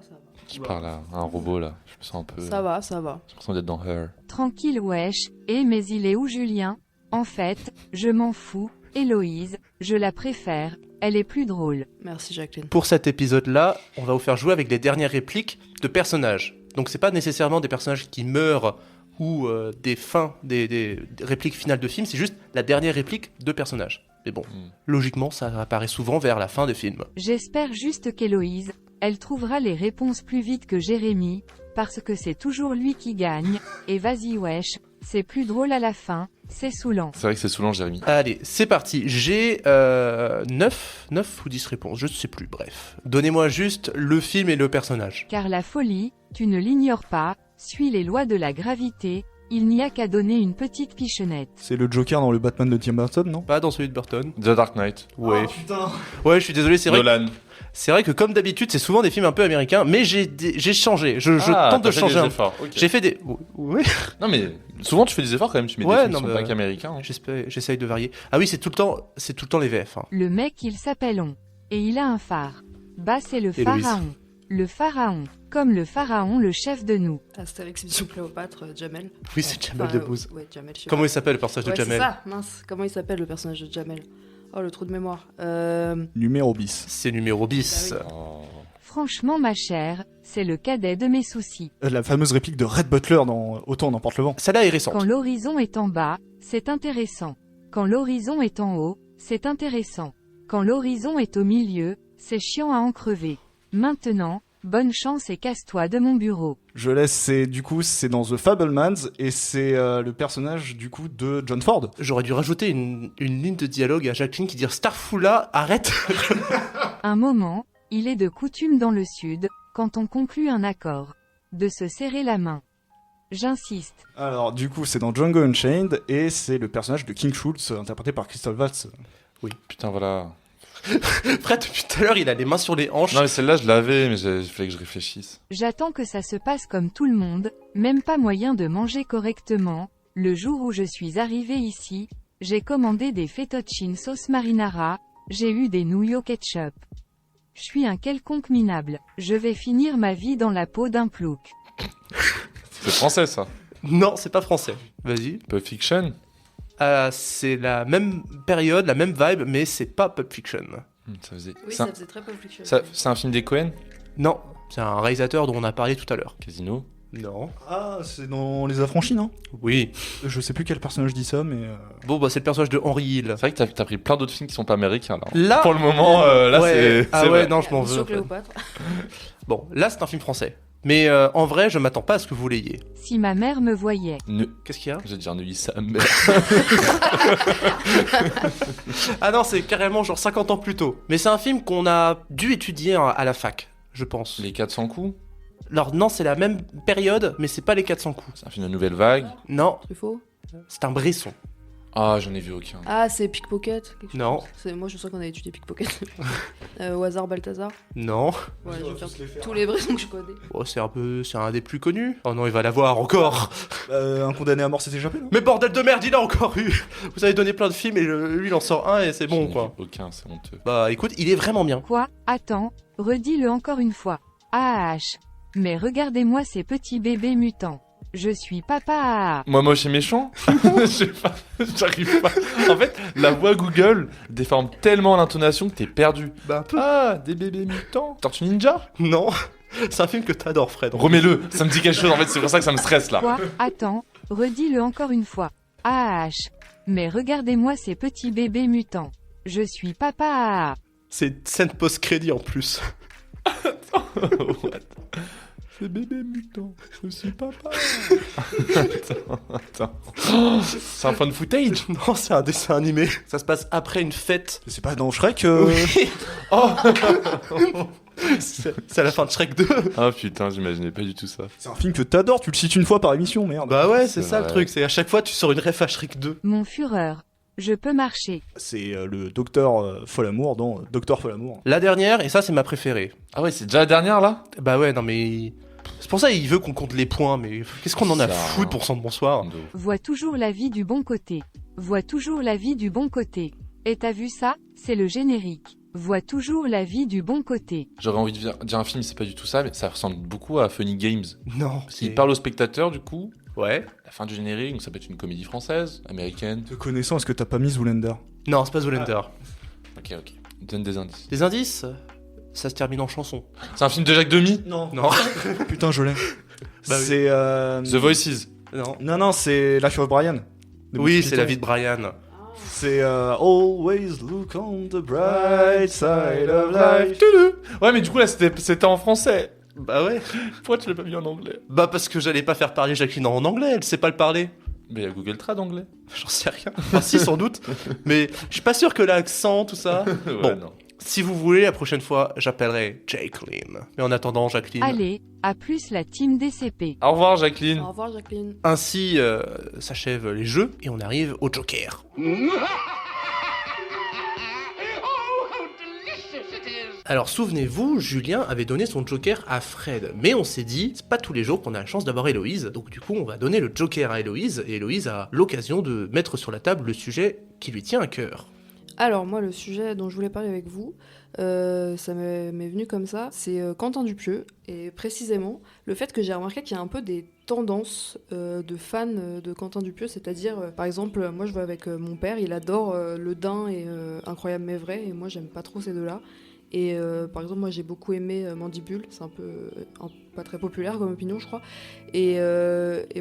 Je parle à un robot là, je me sens un peu... Ça va. J'ai l'impression d'être dans Her. Tranquille wesh, mais il est où Julien? En fait, je m'en fous, Héloïse, je la préfère, elle est plus drôle. Merci Jacqueline. Pour cet épisode-là, on va vous faire jouer avec les dernières répliques de personnages. Donc c'est pas nécessairement des personnages qui meurent ou des répliques finales de films, c'est juste la dernière réplique de personnages. Mais bon, logiquement, ça apparaît souvent vers la fin des films. J'espère juste qu'Héloïse, elle trouvera les réponses plus vite que Jérémy, parce que c'est toujours lui qui gagne, et vas-y wesh, c'est plus drôle à la fin, c'est saoulant. C'est vrai que c'est saoulant, Jérémy. Allez, c'est parti. J'ai 9 ou 10 réponses, je ne sais plus, bref. Donnez-moi juste le film et le personnage. Car la folie, tu ne l'ignores pas, suit les lois de la gravité, il n'y a qu'à donner une petite pichonnette. C'est le Joker dans le Batman de Tim Burton, non? Pas dans celui de Burton. The Dark Knight. Ouais. Oh putain. Ouais, je suis désolé, c'est vrai. Nolan. C'est vrai que comme d'habitude, c'est souvent des films un peu américains, mais j'ai changé. Je tente de changer un peu. Okay. J'ai fait des... Oui. Non mais souvent tu fais des efforts quand même, tu mets des films qui sont pas qu'américains. J'essaye de varier. Ah oui, c'est tout le temps les VF. Hein. Le mec il s'appelle On. Et il a un phare. Bah c'est le Héloïse. pharaon. Le pharaon. Comme le pharaon, le chef de nous. Astérix Mission Cléopâtre, Jamel. Oui, c'est Jamel Debbouze. Ouais, Jamel, je sais Comment pas. il s'appelle le personnage de Ouais, Jamel? c'est ça, mince. Comment il s'appelle le personnage de Jamel? Oh, le trou de mémoire. Numéro bis. C'est numéro bis. Bah Oh. Franchement ma chère, c'est le cadet de mes soucis. La fameuse réplique de Red Butler dans Autant n'emporte le vent. Celle-là est récente. Quand l'horizon est en bas, c'est intéressant. Quand l'horizon est en haut, c'est intéressant. Quand l'horizon est au milieu, c'est chiant à en crever. Maintenant, bonne chance et casse-toi de mon bureau. Je laisse, c'est dans The Fabelmans et c'est le personnage du coup de John Ford. J'aurais dû rajouter une ligne de dialogue à Jacqueline qui dit Starfoula, arrête. Un moment, il est de coutume dans le Sud, quand on conclut un accord, de se serrer la main. J'insiste. Alors du coup c'est dans Django Unchained et c'est le personnage de King Schultz interprété par Christophe Waltz. Oui. Putain voilà. Fred, depuis tout à l'heure, il a les mains sur les hanches. Non mais celle-là je l'avais, mais il fallait que je réfléchisse. J'attends que ça se passe comme tout le monde, même pas moyen de manger correctement. Le jour où je suis arrivé ici, j'ai commandé des fettuccine sauce marinara, j'ai eu des nouilles au ketchup. Je suis un quelconque minable, je vais finir ma vie dans la peau d'un plouc. C'est français ça. Non, c'est pas français. Vas-y. Pulp Fiction. C'est la même période, la même vibe, mais c'est pas Pulp Fiction. Ça faisait... Oui, c'est ça faisait très Pulp Fiction. c'est un film des Coen. Non, c'est un réalisateur dont on a parlé tout à l'heure. Casino. Non. Ah, c'est dans Les Affranchis, non? Oui. Je sais plus quel personnage dit ça, mais... Bon, bah c'est le personnage de Henry Hill. C'est vrai que t'as pris plein d'autres films qui sont pas américains, là. Là Pour le moment, là, ouais. c'est... Ah c'est ouais, vrai. non, je m'en veux. Mission en fait. Cléopâtre. Bon, là c'est un film français. Mais en vrai, je m'attends pas à ce que vous l'ayez. Si ma mère me voyait. Qu'est-ce qu'il y a? J'ai dire Neuilly sa mère. Ah non, c'est carrément genre 50 ans plus tôt. Mais c'est un film qu'on a dû étudier à la fac, je pense. Les 400 coups. Alors non, c'est la même période, mais c'est pas les 400 coups. C'est un film de Nouvelle Vague. Non, Truffaut. c'est un Bresson. Ah, j'en ai vu aucun. Ah, c'est Pickpocket. quelque chose. Non. Moi, je sens qu'on a étudié Pickpocket. Au hasard, Balthazar. Non. Ouais, je vais faire tous les Bressons que je connais. Oh, c'est un des plus connus. Oh non, il va l'avoir encore. un condamné à mort s'est échappé, non? Mais bordel de merde, il a encore eu. Vous avez donné plein de films et lui il en sort un et c'est J'en ai bon vu quoi. aucun, c'est honteux. Bah écoute, il est vraiment bien. Quoi? Attends, redis-le encore une fois. AH. Mais regardez-moi ces petits bébés mutants. Je suis papa. Moi, moche et méchant. Je sais pas, j'arrive pas. En fait, la voix Google déforme tellement l'intonation que t'es perdu. Bah un peu. Ah, des bébés mutants. Tortue Ninja. Non. C'est un film que t'adores Fred. Remets-le, ça me dit quelque chose en fait, c'est pour ça que ça me stresse là. Quoi? Attends, redis-le encore une fois. AH. Mais regardez-moi ces petits bébés mutants. Je suis papa. C'est scène post-crédit en plus. What? Ces bébés mutants, je suis papa. Attends. Oh, c'est un fun footage. Non, c'est un dessin animé. Ça se passe après une fête. C'est pas dans Shrek Oui. Oh. C'est à la fin de Shrek 2. Ah putain, j'imaginais pas du tout ça. C'est un film que t'adores, tu le cites une fois par émission, merde. Bah ouais, c'est C'est ça le vrai. truc. C'est à chaque fois tu sors une ref à Shrek 2. Mon fureur. Je peux marcher. C'est le docteur Folamour dans Docteur Folamour. La dernière, et ça c'est ma préférée. Ah ouais, c'est déjà la dernière là. Bah ouais, non mais... C'est pour ça il veut qu'on compte les points, mais qu'est-ce qu'on en a Ça, foutre pour son bonsoir. Vois toujours la vie du bon côté. Vois toujours la vie du bon côté. Et t'as vu ça? C'est le générique. Vois toujours la vie du bon côté. J'aurais envie de dire un film, c'est pas du tout ça, mais ça ressemble beaucoup à Funny Games. Non. Il parle au spectateur du coup. Ouais. La fin du générique, donc ça peut être une comédie française, américaine. Te connaissant, est-ce que t'as pas mis Zoolander? Non, c'est pas Zoolander. Ok. Donne des indices. Des indices? Ça se termine en chanson. C'est un film de Jacques Demy. Non. Non. Putain, je l'ai. Bah oui. C'est... The Voices. Non. Non, c'est Life of Brian. de Oui, Buster c'est la Keaton. vie de Brian. C'est Always look on the bright side of life. Ouais, mais du coup là c'était en français. Bah ouais. Pourquoi tu l'as pas mis en anglais? Bah parce que j'allais pas faire parler Jacqueline en anglais, elle sait pas le parler. Mais il y a Google Trad anglais. J'en sais rien. Enfin si, sans doute. Mais je suis pas sûr que l'accent, tout ça... Ouais, Bon. non. Si vous voulez, la prochaine fois, j'appellerai Jacqueline. Mais en attendant, Jacqueline... Allez, à plus la team DCP. Au revoir Jacqueline. Au revoir, Jacqueline. Ainsi s'achèvent les jeux, et on arrive au Joker. Alors souvenez-vous, Julien avait donné son Joker à Fred, mais on s'est dit, c'est pas tous les jours qu'on a la chance d'avoir Héloïse, donc du coup on va donner le Joker à Héloïse, et Héloïse a l'occasion de mettre sur la table le sujet qui lui tient à cœur. Alors, moi, le sujet dont je voulais parler avec vous, ça m'est venu comme ça, c'est Quentin Dupieux, et précisément le fait que j'ai remarqué qu'il y a un peu des tendances de fans de Quentin Dupieux, c'est-à-dire, par exemple, moi je vois avec mon père, il adore Le Dain et Incroyable mais vrai, et moi j'aime pas trop ces deux-là. Et par exemple, moi j'ai beaucoup aimé Mandibule, c'est un peu pas très populaire comme opinion, je crois. Et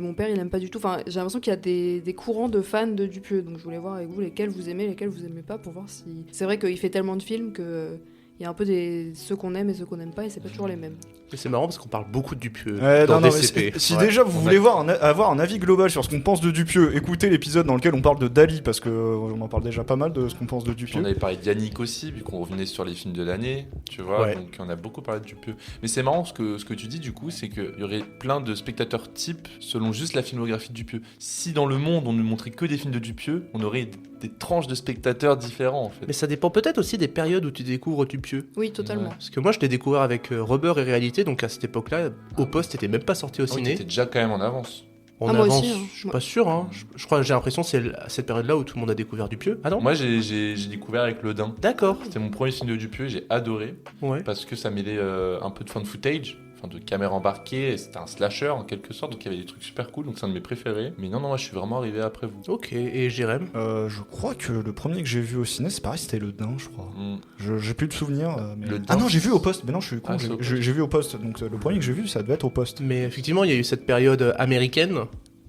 mon père, il aime pas du tout. Enfin, j'ai l'impression qu'il y a des courants de fans de Dupieux, donc je voulais voir avec vous lesquels vous aimez, lesquels vous aimez pas, pour voir si. C'est vrai qu'il fait tellement de films que. Il y a un peu ceux qu'on aime et ceux qu'on n'aime pas, et c'est pas toujours les mêmes. Mais c'est marrant parce qu'on parle beaucoup de Dupieux Ouais, dans non, mais DCP. si Ouais. déjà vous voulez avoir un avis global sur ce qu'on pense de Dupieux, écoutez l'épisode dans lequel on parle de Dali, parce que on en parle déjà pas mal de ce qu'on pense de On Dupieux. avait parlé d'Yannick aussi, vu qu'on revenait sur les films de l'année, tu vois, Ouais. donc on a beaucoup parlé de Dupieux. Mais c'est marrant, ce que tu dis du coup, c'est qu'il y aurait plein de spectateurs types selon juste la filmographie de Dupieux. Si dans le monde on ne montrait que des films de Dupieux, on aurait des tranches de spectateurs différents en fait. Mais ça dépend peut-être aussi des périodes où tu découvres Dupieux. Oui, totalement. Ouais. Parce que moi je l'ai découvert avec Rubber et Réalité, donc à cette époque-là, Au Poste était même pas sorti au Ah oui, ciné. t'étais déjà quand même en avance. En Ah, moi avance, aussi, hein. je suis pas sûr. Hein. Je crois, j'ai l'impression que c'est à cette période-là où tout le monde a découvert Dupieux. Ah non? Moi j'ai découvert avec Le Dain. D'accord. C'était mon premier film de Dupieux, j'ai adoré Ouais. parce que ça mêlait un peu de fan footage. de caméra embarquée, et c'était un slasher en quelque sorte, donc il y avait des trucs super cool, donc c'est un de mes préférés. Mais non, moi je suis vraiment arrivé après vous. Ok, et Jérém? Je crois que le premier que j'ai vu au ciné, c'est pareil, c'était Le Dain, je crois. J'ai plus de souvenirs. Mais... Le Dain, Ah non, j'ai vu au poste. Mais non, je suis con. Ah, c'est au poste. J'ai vu au poste. Donc le premier que j'ai vu, ça devait être au poste. Mais effectivement, il y a eu cette période américaine,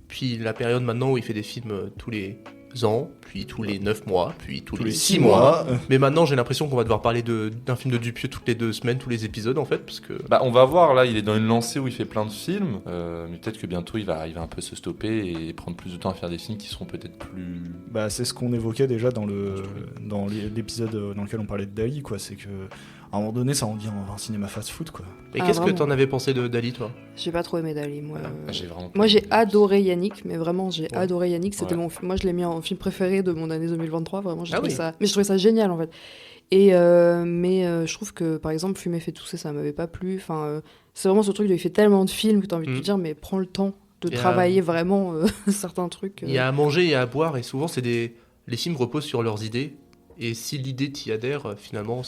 puis la période maintenant où il fait des films tous les ans, puis tous les 9 mois, puis tous les 6 mois. Mais maintenant, j'ai l'impression qu'on va devoir parler d'un film de Dupieux toutes les 2 semaines, tous les épisodes en fait, parce que... Bah, on va voir, là, il est dans une lancée où il fait plein de films, mais peut-être que bientôt il va un peu se stopper et prendre plus de temps à faire des films qui seront peut-être plus... Bah, c'est ce qu'on évoquait déjà dans l'épisode dans lequel on parlait de Dali, quoi. C'est que à un moment donné, ça en devient un cinéma fast-food, quoi. Et Ah, qu'est-ce que vraiment. t'en avais pensé de Dali, toi? J'ai pas trop aimé Dali, moi. J'ai vraiment Moi, j'ai adoré Yannick, mais vraiment, j'ai Ouais. adoré Yannick. C'était Ouais. moi, je l'ai mis en film préféré de mon année 2023. Vraiment, j'ai Ah trouvé oui. ça. Mais je trouvais ça génial, en fait. Mais je trouve que, par exemple, Fumer fait tousser, ça m'avait pas plu. Enfin, c'est vraiment ce truc de il fait tellement de films que t'as envie de te dire, mais prends le temps de Et travailler vraiment certains trucs. Il y a à manger et à boire, et souvent, les films reposent sur leurs idées, et si l'idée t'y adhère, finalement,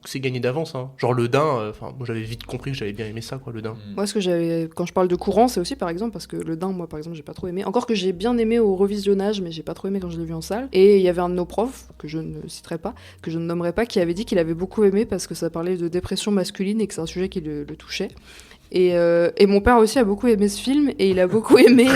c'est gagné d'avance. Hein. Genre Le Dain, moi j'avais vite compris que j'avais bien aimé ça, quoi, Le Dain. Moi, ce que j'avais, quand je parle de courant, c'est aussi par exemple parce que Le Dain, moi par exemple, j'ai pas trop aimé. Encore que j'ai bien aimé au revisionnage, mais j'ai pas trop aimé quand je l'ai vu en salle. Et il y avait un de nos profs, que je ne citerai pas, que je ne nommerai pas, qui avait dit qu'il avait beaucoup aimé parce que ça parlait de dépression masculine et que c'est un sujet qui le touchait. Et mon père aussi a beaucoup aimé ce film et il a beaucoup aimé.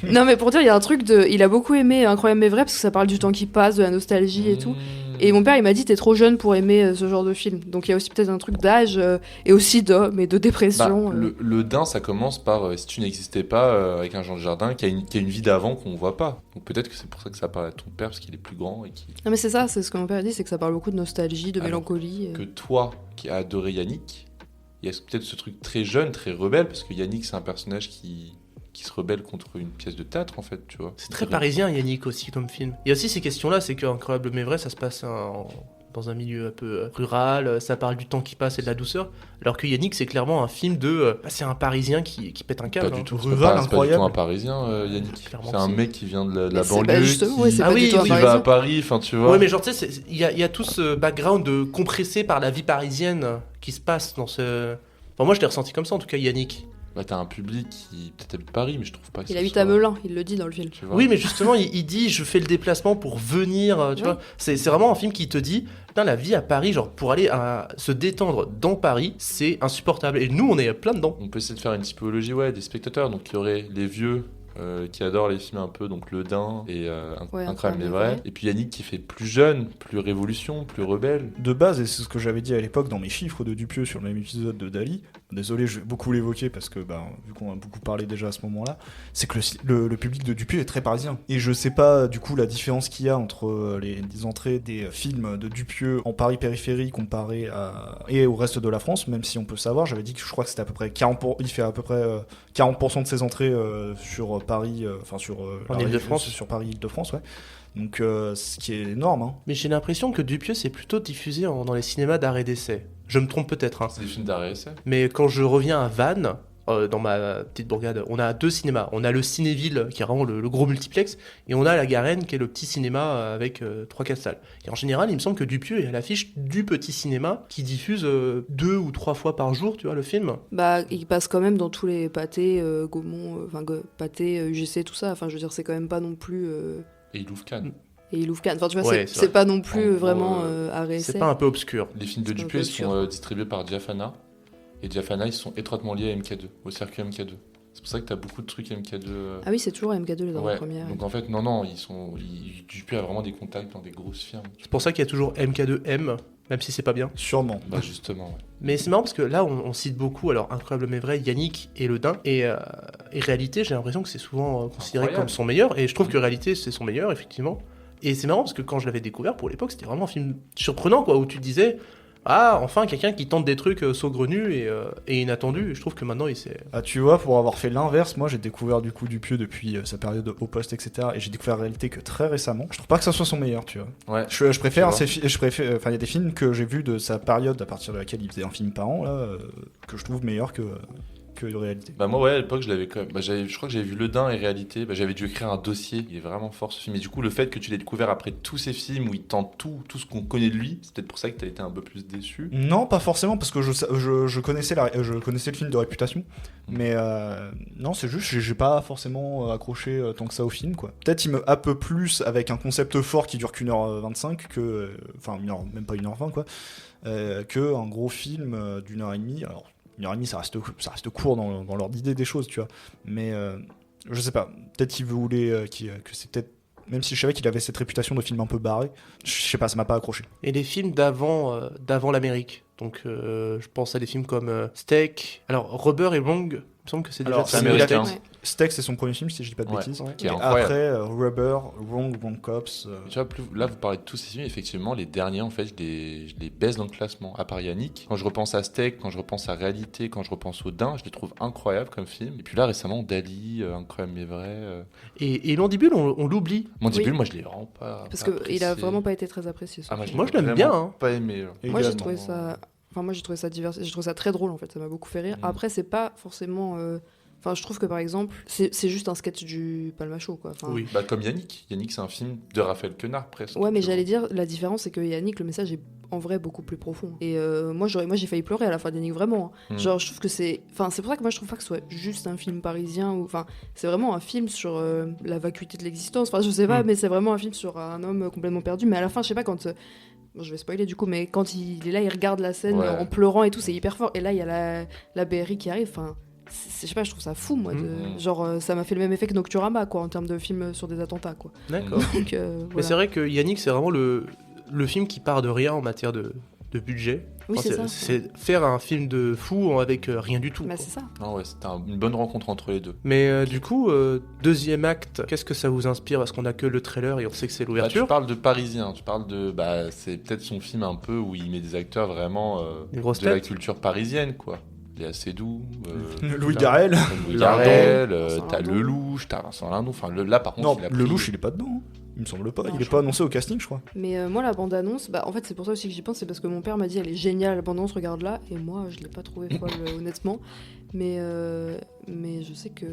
Non, mais pour dire, il y a un truc de. Il a beaucoup aimé Incroyable mais vrai parce que ça parle du temps qui passe, de la nostalgie et tout. Et mon père, il m'a dit, t'es trop jeune pour aimer ce genre de film. Donc il y a aussi peut-être un truc d'âge et aussi d'homme et de dépression. Le Dain, ça commence par si tu n'existais pas avec un Jean Dujardin qui a une vie d'avant qu'on voit pas. Donc peut-être que c'est pour ça que ça parle à ton père parce qu'il est plus grand et Non, mais c'est ça, c'est ce que mon père a dit, c'est que ça parle beaucoup de nostalgie, de Alors mélancolie. que toi qui as adoré Yannick, il y a peut-être ce truc très jeune, très rebelle, parce que Yannick c'est un personnage qui se rebelle contre une pièce de théâtre en fait, tu vois. C'est très parisien, Yannick, aussi, comme film. Il y a aussi ces questions-là, c'est que Incroyable mais vrai, ça se passe dans un milieu un peu rural, ça parle du temps qui passe et de la douceur, alors que Yannick, c'est clairement un film c'est un Parisien qui pète un câble. Pas hein. du tout, Rural, c'est pas du incroyable. tout un Parisien, Yannick. Clairement C'est un que si. mec qui vient de la Mais c'est- banlieue, bah, justement, ouais, c'est Ah pas oui, du tout un oui, qui va Parisien. à Paris, enfin tu vois. Ouais, mais genre, tu sais, il y a tout ce background de compressé par la vie parisienne qui se passe dans ce... Enfin, moi, je l'ai ressenti comme ça, en tout cas, Yannick. Bah, t'as un public qui peut-être habite Paris, mais je trouve pas que Il ça habite soit- à Melun, il le dit dans le film. tu vois. Oui, mais justement, il dit, je fais le déplacement pour venir, tu Ouais. vois. C'est vraiment un film qui te dit, putain, la vie à Paris, genre, pour aller se détendre dans Paris, c'est insupportable. Et nous, on est plein dedans. On peut essayer de faire une typologie des spectateurs. Donc il y aurait les vieux qui adorent les films un peu, donc Le Dain et Ouais, Incroyable mais mais vrai. vrai. Et puis Yannick qui fait plus jeune, plus révolution, plus rebelle. De base, et c'est ce que j'avais dit à l'époque dans mes chiffres de Dupieux sur le même épisode de Dali, désolé, je vais beaucoup l'évoquer parce que, vu qu'on a beaucoup parlé déjà à ce moment-là, c'est que le public de Dupieux est très parisien. Et je sais pas, du coup, la différence qu'il y a entre les entrées des films de Dupieux en Paris périphérie comparé et au reste de la France, même si on peut savoir, j'avais dit que je crois que c'était à peu près 40%, il fait à peu près 40% de ses entrées sur Paris, En Île-de-France. sur Paris-Île-de-France, ouais. Donc, ce qui est énorme, hein. Mais j'ai l'impression que Dupieux, c'est plutôt diffusé dans les cinémas d'art et d'essai. Je me trompe peut-être, hein. C'est des films d'arrêt essai. Mais quand je reviens à Vannes, dans ma petite bourgade, on a 2 cinémas. On a le Cinéville, qui est vraiment le gros multiplex, et on a la Garenne, qui est le petit cinéma avec 3-4 salles. Et en général, il me semble que Dupieux est à l'affiche du petit cinéma, qui diffuse 2 ou 3 fois par jour, tu vois, le film. Bah, il passe quand même dans tous les pâtés, Gaumont, pâtés, UGC, tout ça. Enfin, je veux dire, c'est quand même pas non plus. Et il ouvre Cannes. Et il ouvre Cannes. Enfin, tu vois, Ouais, c'est c'est vrai. pas non plus En gros, vraiment arrêt C'est essai. pas un peu obscur. Les films de C'est pas Dupieux un ils peu sont distribués par Diafana. Et Diafana, ils sont étroitement liés à MK2, au circuit MK2. C'est pour ça que t'as beaucoup de trucs MK2. Ah oui, c'est toujours MK2 dans ouais. la première. Donc en fait, non, Dupieux a vraiment des contacts dans des grosses firmes. C'est pour ça qu'il y a toujours MK2M, même si c'est pas bien. Sûrement. Bah justement, ouais. Mais c'est marrant parce que là, on cite beaucoup, alors Incroyable mais vrai, Yannick et Le Dain. Et Réalité, j'ai l'impression que c'est souvent considéré Incroyable. comme son meilleur. Et je trouve que Réalité, c'est son meilleur, effectivement. Et c'est marrant parce que quand je l'avais découvert pour l'époque, c'était vraiment un film surprenant, quoi, où tu te disais, ah, enfin, quelqu'un qui tente des trucs saugrenus et inattendus. Et je trouve que maintenant, il s'est. Ah, tu vois, pour avoir fait l'inverse, moi j'ai découvert du coup Dupieux depuis sa période au poste, etc. Et j'ai découvert la réalité que très récemment. Je trouve pas que ça soit son meilleur, tu vois. Ouais. Je préfère, Tu enfin, il y a des films que j'ai vus de sa période à partir de laquelle il faisait un film par an, là, que je trouve meilleur que que de réalité. Bah moi ouais à l'époque je l'avais quand même je crois que j'avais vu Le Dain et Réalité, j'avais dû écrire un dossier, il est vraiment fort ce film et du coup le fait que tu l'aies découvert après tous ces films où il tente tout ce qu'on connaît de lui, c'est peut-être pour ça que t'as été un peu plus déçu. Non, pas forcément, parce que je connaissais le film de réputation, mais non, c'est juste j'ai pas forcément accroché tant que ça au film, quoi. Peut-être il me happe plus avec un concept fort qui dure qu'1h25 que, enfin même pas 1h20 quoi, que un gros film d'1h30. Alors 1h30 ça reste court dans l'ordre d'idée des choses, tu vois, mais je sais pas, peut-être qu'il voulait que c'est peut-être, même si je savais qu'il avait cette réputation de film un peu barré, je sais pas, ça m'a pas accroché. Et les films d'avant l'Amérique. Donc je pense à des films comme Steak. Alors Rubber et Wrong, il me semble que c'est déjà Alors, c'est ça. américain. Ouais. Steak, c'est son premier film, si je dis pas de Ouais. bêtises. Ouais. Qui est Et incroyable. après, Rubber, Wrong Cops. Tu vois, là, vous parlez de tous ces films, effectivement, les derniers, en fait, je les baisse dans le classement. À part Yannick, quand je repense à Steak, quand je repense à Réalité, quand je repense au Dain, je les trouve incroyables comme film. Et puis là, récemment, Dali, Incroyable mais vrai. Et Mandibule, on l'oublie. Mandibule, Oui. moi, je l'ai vraiment pas. Parce pas qu'il a apprécié. vraiment pas été très apprécié. Ce Ah, film. Moi, je l'aime vraiment bien, hein. Pas aimé. Moi, j'ai Également. trouvé ça. Enfin, moi, j'ai trouvé ça divers. J'ai trouvé ça très drôle, en fait. Ça m'a beaucoup fait rire. Mm. Après, c'est pas forcément. Enfin, je trouve que par exemple, c'est juste un sketch du Palmacho, quoi. Enfin, Oui. Bah, comme Yannick. Yannick, c'est un film de Raphaël Quenard, presque. Ouais, mais tu vois. j'allais dire, la différence, c'est que Yannick, le message est en vrai beaucoup plus profond. Et moi, j'ai failli pleurer à la fin d'Yannick, vraiment. Hein. Mm. Genre, je trouve que c'est. Enfin, c'est pour ça que moi, je trouve pas que ce soit juste un film parisien. Enfin, c'est vraiment un film sur la vacuité de l'existence. Enfin, je sais pas, Mm. mais c'est vraiment un film sur un homme complètement perdu. Mais à la fin, je sais pas, quand. Bon, je vais spoiler du coup, mais quand il est là, il regarde la scène Ouais. en pleurant et tout, c'est hyper fort. Et là, il y a la BRI qui arrive. Enfin, je sais pas, je trouve ça fou, moi. Mhm. Genre, ça m'a fait le même effet que Nocturama, quoi, en termes de film sur des attentats, quoi. D'accord. Donc, Mais voilà. c'est vrai que Yannick, c'est vraiment le film qui part de rien en matière de budget. Oui, Enfin, c'est ça. c'est faire un film de fou avec rien du tout. Bah, quoi. c'est ça. Non, ouais, c'était une bonne rencontre entre les deux. Mais du coup, deuxième acte, qu'est-ce que ça vous inspire? Parce qu'on a que le trailer et on sait que c'est Bah, tu l'ouverture. parles de Parisien, tu parles de. Bah, c'est peut-être son film un peu où il met des acteurs vraiment Des grosses de la têtes. culture parisienne, quoi. Léa Seydoux, Louis Garrel. Louis Lardon, Garrel, Vincent t'as Lindon. Lelouch, t'as Vincent Lindon. Enfin, là, par contre, Non, il a le pris- louche, il est pas dedans. Hein. Il me semble pas. Non, Il est je pas annoncé au casting, je crois. Mais moi, la bande-annonce, bah, en fait, c'est pour ça aussi que j'y pense, c'est parce que mon père m'a dit elle est géniale, la bande-annonce, regarde-la. Et moi, je l'ai pas trouvée folle, honnêtement. Mais je sais que,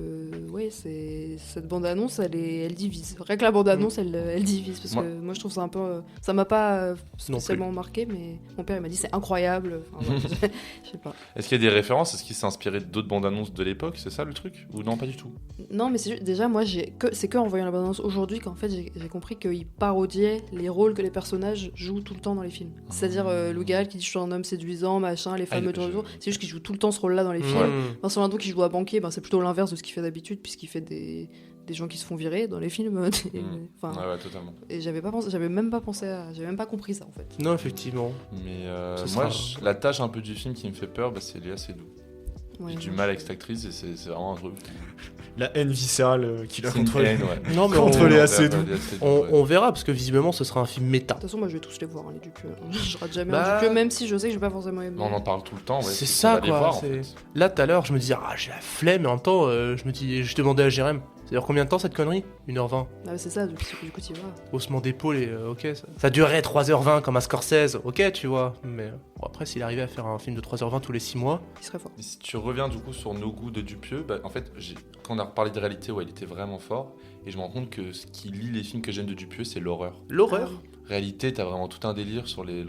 ouais, cette bande-annonce, elle divise. Rien que la bande-annonce, elle divise. Parce Moi- que moi, je trouve ça un peu. Ça m'a pas spécialement marqué, mais mon père, il m'a dit c'est incroyable. Enfin, voilà, je sais pas. Est-ce qu'il y a des références? Est-ce qu'il s'est inspiré d'autres bandes annonces de l'époque? C'est ça le truc? Ou non, pas du tout? Non, mais déjà, moi, c'est que en voyant la bande-annonce aujourd'hui qu'en fait, j'ai compris qu'il parodiait les rôles que les personnages jouent tout le temps dans les films. C'est-à-dire Lou Garrel qui dit je suis un homme séduisant, machin, les femmes il- me tournent autour. C'est juste qu'il joue tout le temps ce rôle-là dans les films. Ouais. Vincent Lindon qui joue à banquier, ben, c'est plutôt l'inverse de ce qu'il fait d'habitude, puisqu'il fait des gens qui se font virer dans les films. Enfin, Ouais, totalement. et j'avais même pas compris ça en fait. Non, effectivement. Mais Ce moi, sera- la tâche un peu du film qui me fait peur, bah, c'est Léa Seydoux. Ouais, J'ai du ouais. mal avec cette actrice et c'est vraiment un truc. La haine viscérale qu'il a C'est une contre haine, ouais. Non, mais Contre on, Léa Ouais, Seydoux. Léa Seydoux, on- ouais. on verra, parce que visiblement, ce sera un film méta. De toute façon, moi je vais tous les voir, hein, les Dupieux. Je rate jamais Bah, un Dupieux, même si je sais que je vais pas forcément aimer. On en parle tout le temps, ouais. C'est on ça, va les quoi, voir, en c'est- fait. Là, tout à l'heure, je me disais, ah, j'ai la flemme, et en même temps, je me dis, je demandais à Jérém, ça dure combien de temps cette connerie? 1h20. Ah, c'est ça, du coup tu y vas. Haussement d'épaule et ok, ça durerait 3h20 comme un Scorsese, ok, tu vois. Mais bon, après, s'il arrivait à faire un film de 3h20 tous les 6 mois, Il serait fort. Mais si tu reviens du coup sur nos goûts de Dupieux, bah, en fait, quand on a reparlé de réalité, ouais, il était vraiment fort. Et je me rends compte que ce qui lie les films que j'aime de Dupieux, c'est l'horreur. l'horreur. Réalité, t'as vraiment tout un délire sur les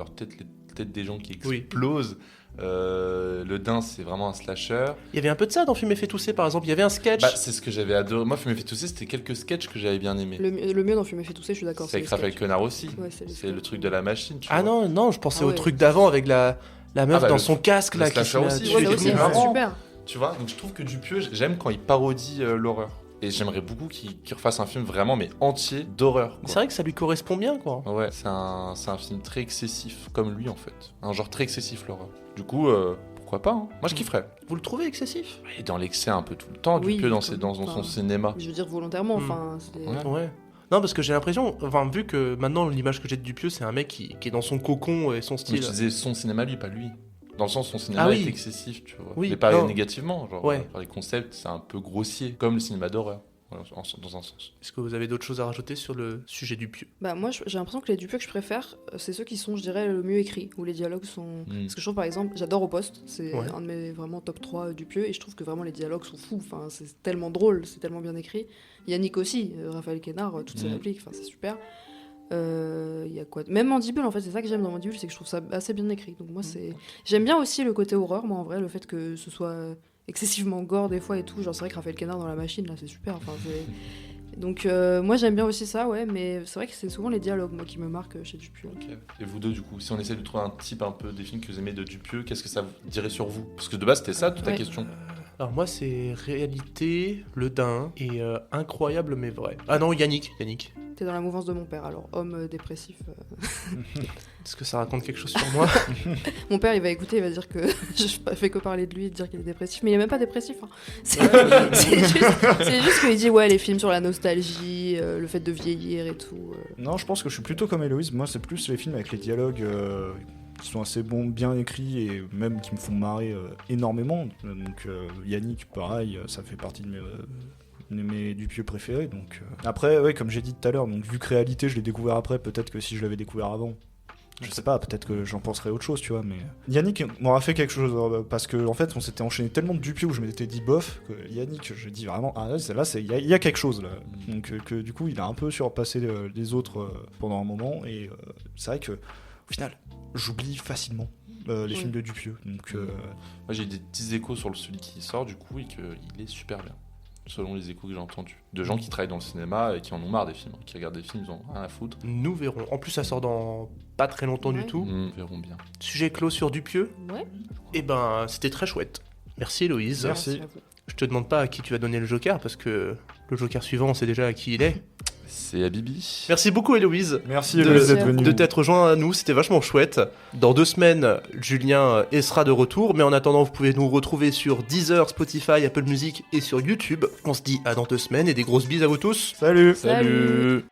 têtes des gens qui Oui. explosent. Le Dain, c'est vraiment un slasher. Il y avait un peu de ça dans Film Effet Tousser, par exemple. Il y avait un sketch. Bah, c'est ce que j'avais adoré. Moi, Fumer fait tousser, c'était quelques sketchs que j'avais bien aimés. Le mieux dans Fumer fait tousser, je suis d'accord. C'est avec les Raphaël sketchs. Quenard aussi. Ouais, c'est les C'est le sketchs. truc de la machine. Tu Ah vois. non, non, je pensais Ah au ouais. truc d'avant avec la meuf bah, dans le- son casque le là qui slasher se met à aussi, tuer Ouais, les ça oui, aussi, gens. c'est vraiment. super. Tu vois, donc je trouve que Dupieux, j'aime quand il parodie l'horreur. Et j'aimerais beaucoup qu'il refasse un film vraiment, mais entier d'horreur. Mais quoi. c'est vrai que ça lui correspond bien, quoi. Ouais, c'est un film très excessif, comme lui en fait. Un genre très excessif, l'horreur. Du coup, pourquoi pas hein. Moi je kifferais. Vous le trouvez excessif? Il est dans l'excès un peu tout le temps, Oui, Dupieux dans enfin, son cinéma. Je veux dire volontairement, Hmm. enfin. c'est- Ouais. Ouais. Non, parce que j'ai l'impression, enfin, vu que maintenant l'image que j'ai de Dupieux, c'est un mec qui est dans son cocon et son Mais style. je disais son cinéma, lui, pas lui. Dans le sens, son cinéma Ah oui. est excessif, tu vois. Oui, Mais pas non. négativement, genre. Ouais. Les concepts, c'est un peu grossier, comme le cinéma d'horreur. dans un sens. Est-ce que vous avez d'autres choses à rajouter sur le sujet du pieu? Bah moi j'ai l'impression que les Dupieux que je préfère, c'est ceux qui sont, je dirais, le mieux écrits, où les dialogues sont... Parce que je trouve par exemple, j'adore Au Poste, c'est un de mes vraiment top 3 Dupieux, et je trouve que vraiment les dialogues sont fous, enfin, c'est tellement drôle, c'est tellement bien écrit. Yannick aussi, Raphaël Quénard, toutes ses répliques, enfin, c'est super. Y a quoi même Mandibule, en fait, c'est ça que j'aime dans Mandibule, c'est que je trouve ça assez bien écrit. Donc moi j'aime bien aussi le côté horreur, moi en vrai, le fait que ce soit excessivement gore des fois et tout, genre c'est vrai que Raphaël Quénard dans La Machine là c'est super, enfin donc moi j'aime bien aussi ça, ouais, mais c'est vrai que c'est souvent les dialogues moi qui me marquent chez Dupieux. Okay. Et vous deux, du coup, si on essaie de trouver un type un peu des films que vous aimez de Dupieux, qu'est-ce que ça dirait sur vous? Parce que de base c'était ça toute ta question. Alors moi c'est Réalité, Le Dain et Incroyable mais vrai. Ah non, Yannick. T'es dans la mouvance de mon père, alors homme dépressif. Est-ce que ça raconte quelque chose sur moi? Mon père il va écouter, il va dire que je fais que parler de lui et de dire qu'il est dépressif, mais il est même pas dépressif. Hein. C'est juste qu'il dit ouais les films sur la nostalgie, le fait de vieillir et tout. Non, je pense que je suis plutôt comme Héloïse, moi c'est plus les films avec les dialogues qui sont assez bons, bien écrits et même qui me font marrer énormément. Donc Yannick, pareil, ça fait partie de mes Dupieux préférés. Donc après, ouais, comme j'ai dit tout à l'heure, donc vu que Réalité, je l'ai découvert après, peut-être que si je l'avais découvert avant, je sais pas, peut-être que j'en penserais autre chose, tu vois. Mais Yannick m'aura fait quelque chose parce que en fait, on s'était enchaîné tellement de Dupieux où je m'étais dit bof que Yannick, je dis vraiment là, il y a quelque chose là. Donc que du coup, il a un peu surpassé les autres pendant un moment et c'est vrai que au final, j'oublie facilement les films de Dupieux. Donc, moi j'ai des petits échos sur celui qui sort du coup et qu'il est super bien, selon les échos que j'ai entendus. De gens qui travaillent dans le cinéma et qui en ont marre des films, qui regardent des films, ils en ont rien à foutre. Nous verrons. En plus ça sort dans pas très longtemps du tout. Verrons bien. Sujet clos sur Dupieux. Ouais. Et ben c'était très chouette. Merci Héloïse. Merci. Je te demande pas à qui tu vas donner le Joker parce que le Joker suivant on sait déjà à qui il est. C'est Habibi. Merci beaucoup Héloïse. Merci Héloïse d'être venue. De t'être rejoint à nous, c'était vachement chouette. Dans 2 semaines, Julien sera de retour, mais en attendant, vous pouvez nous retrouver sur Deezer, Spotify, Apple Music et sur YouTube. On se dit à dans 2 semaines et des grosses bises à vous tous. Salut. Salut.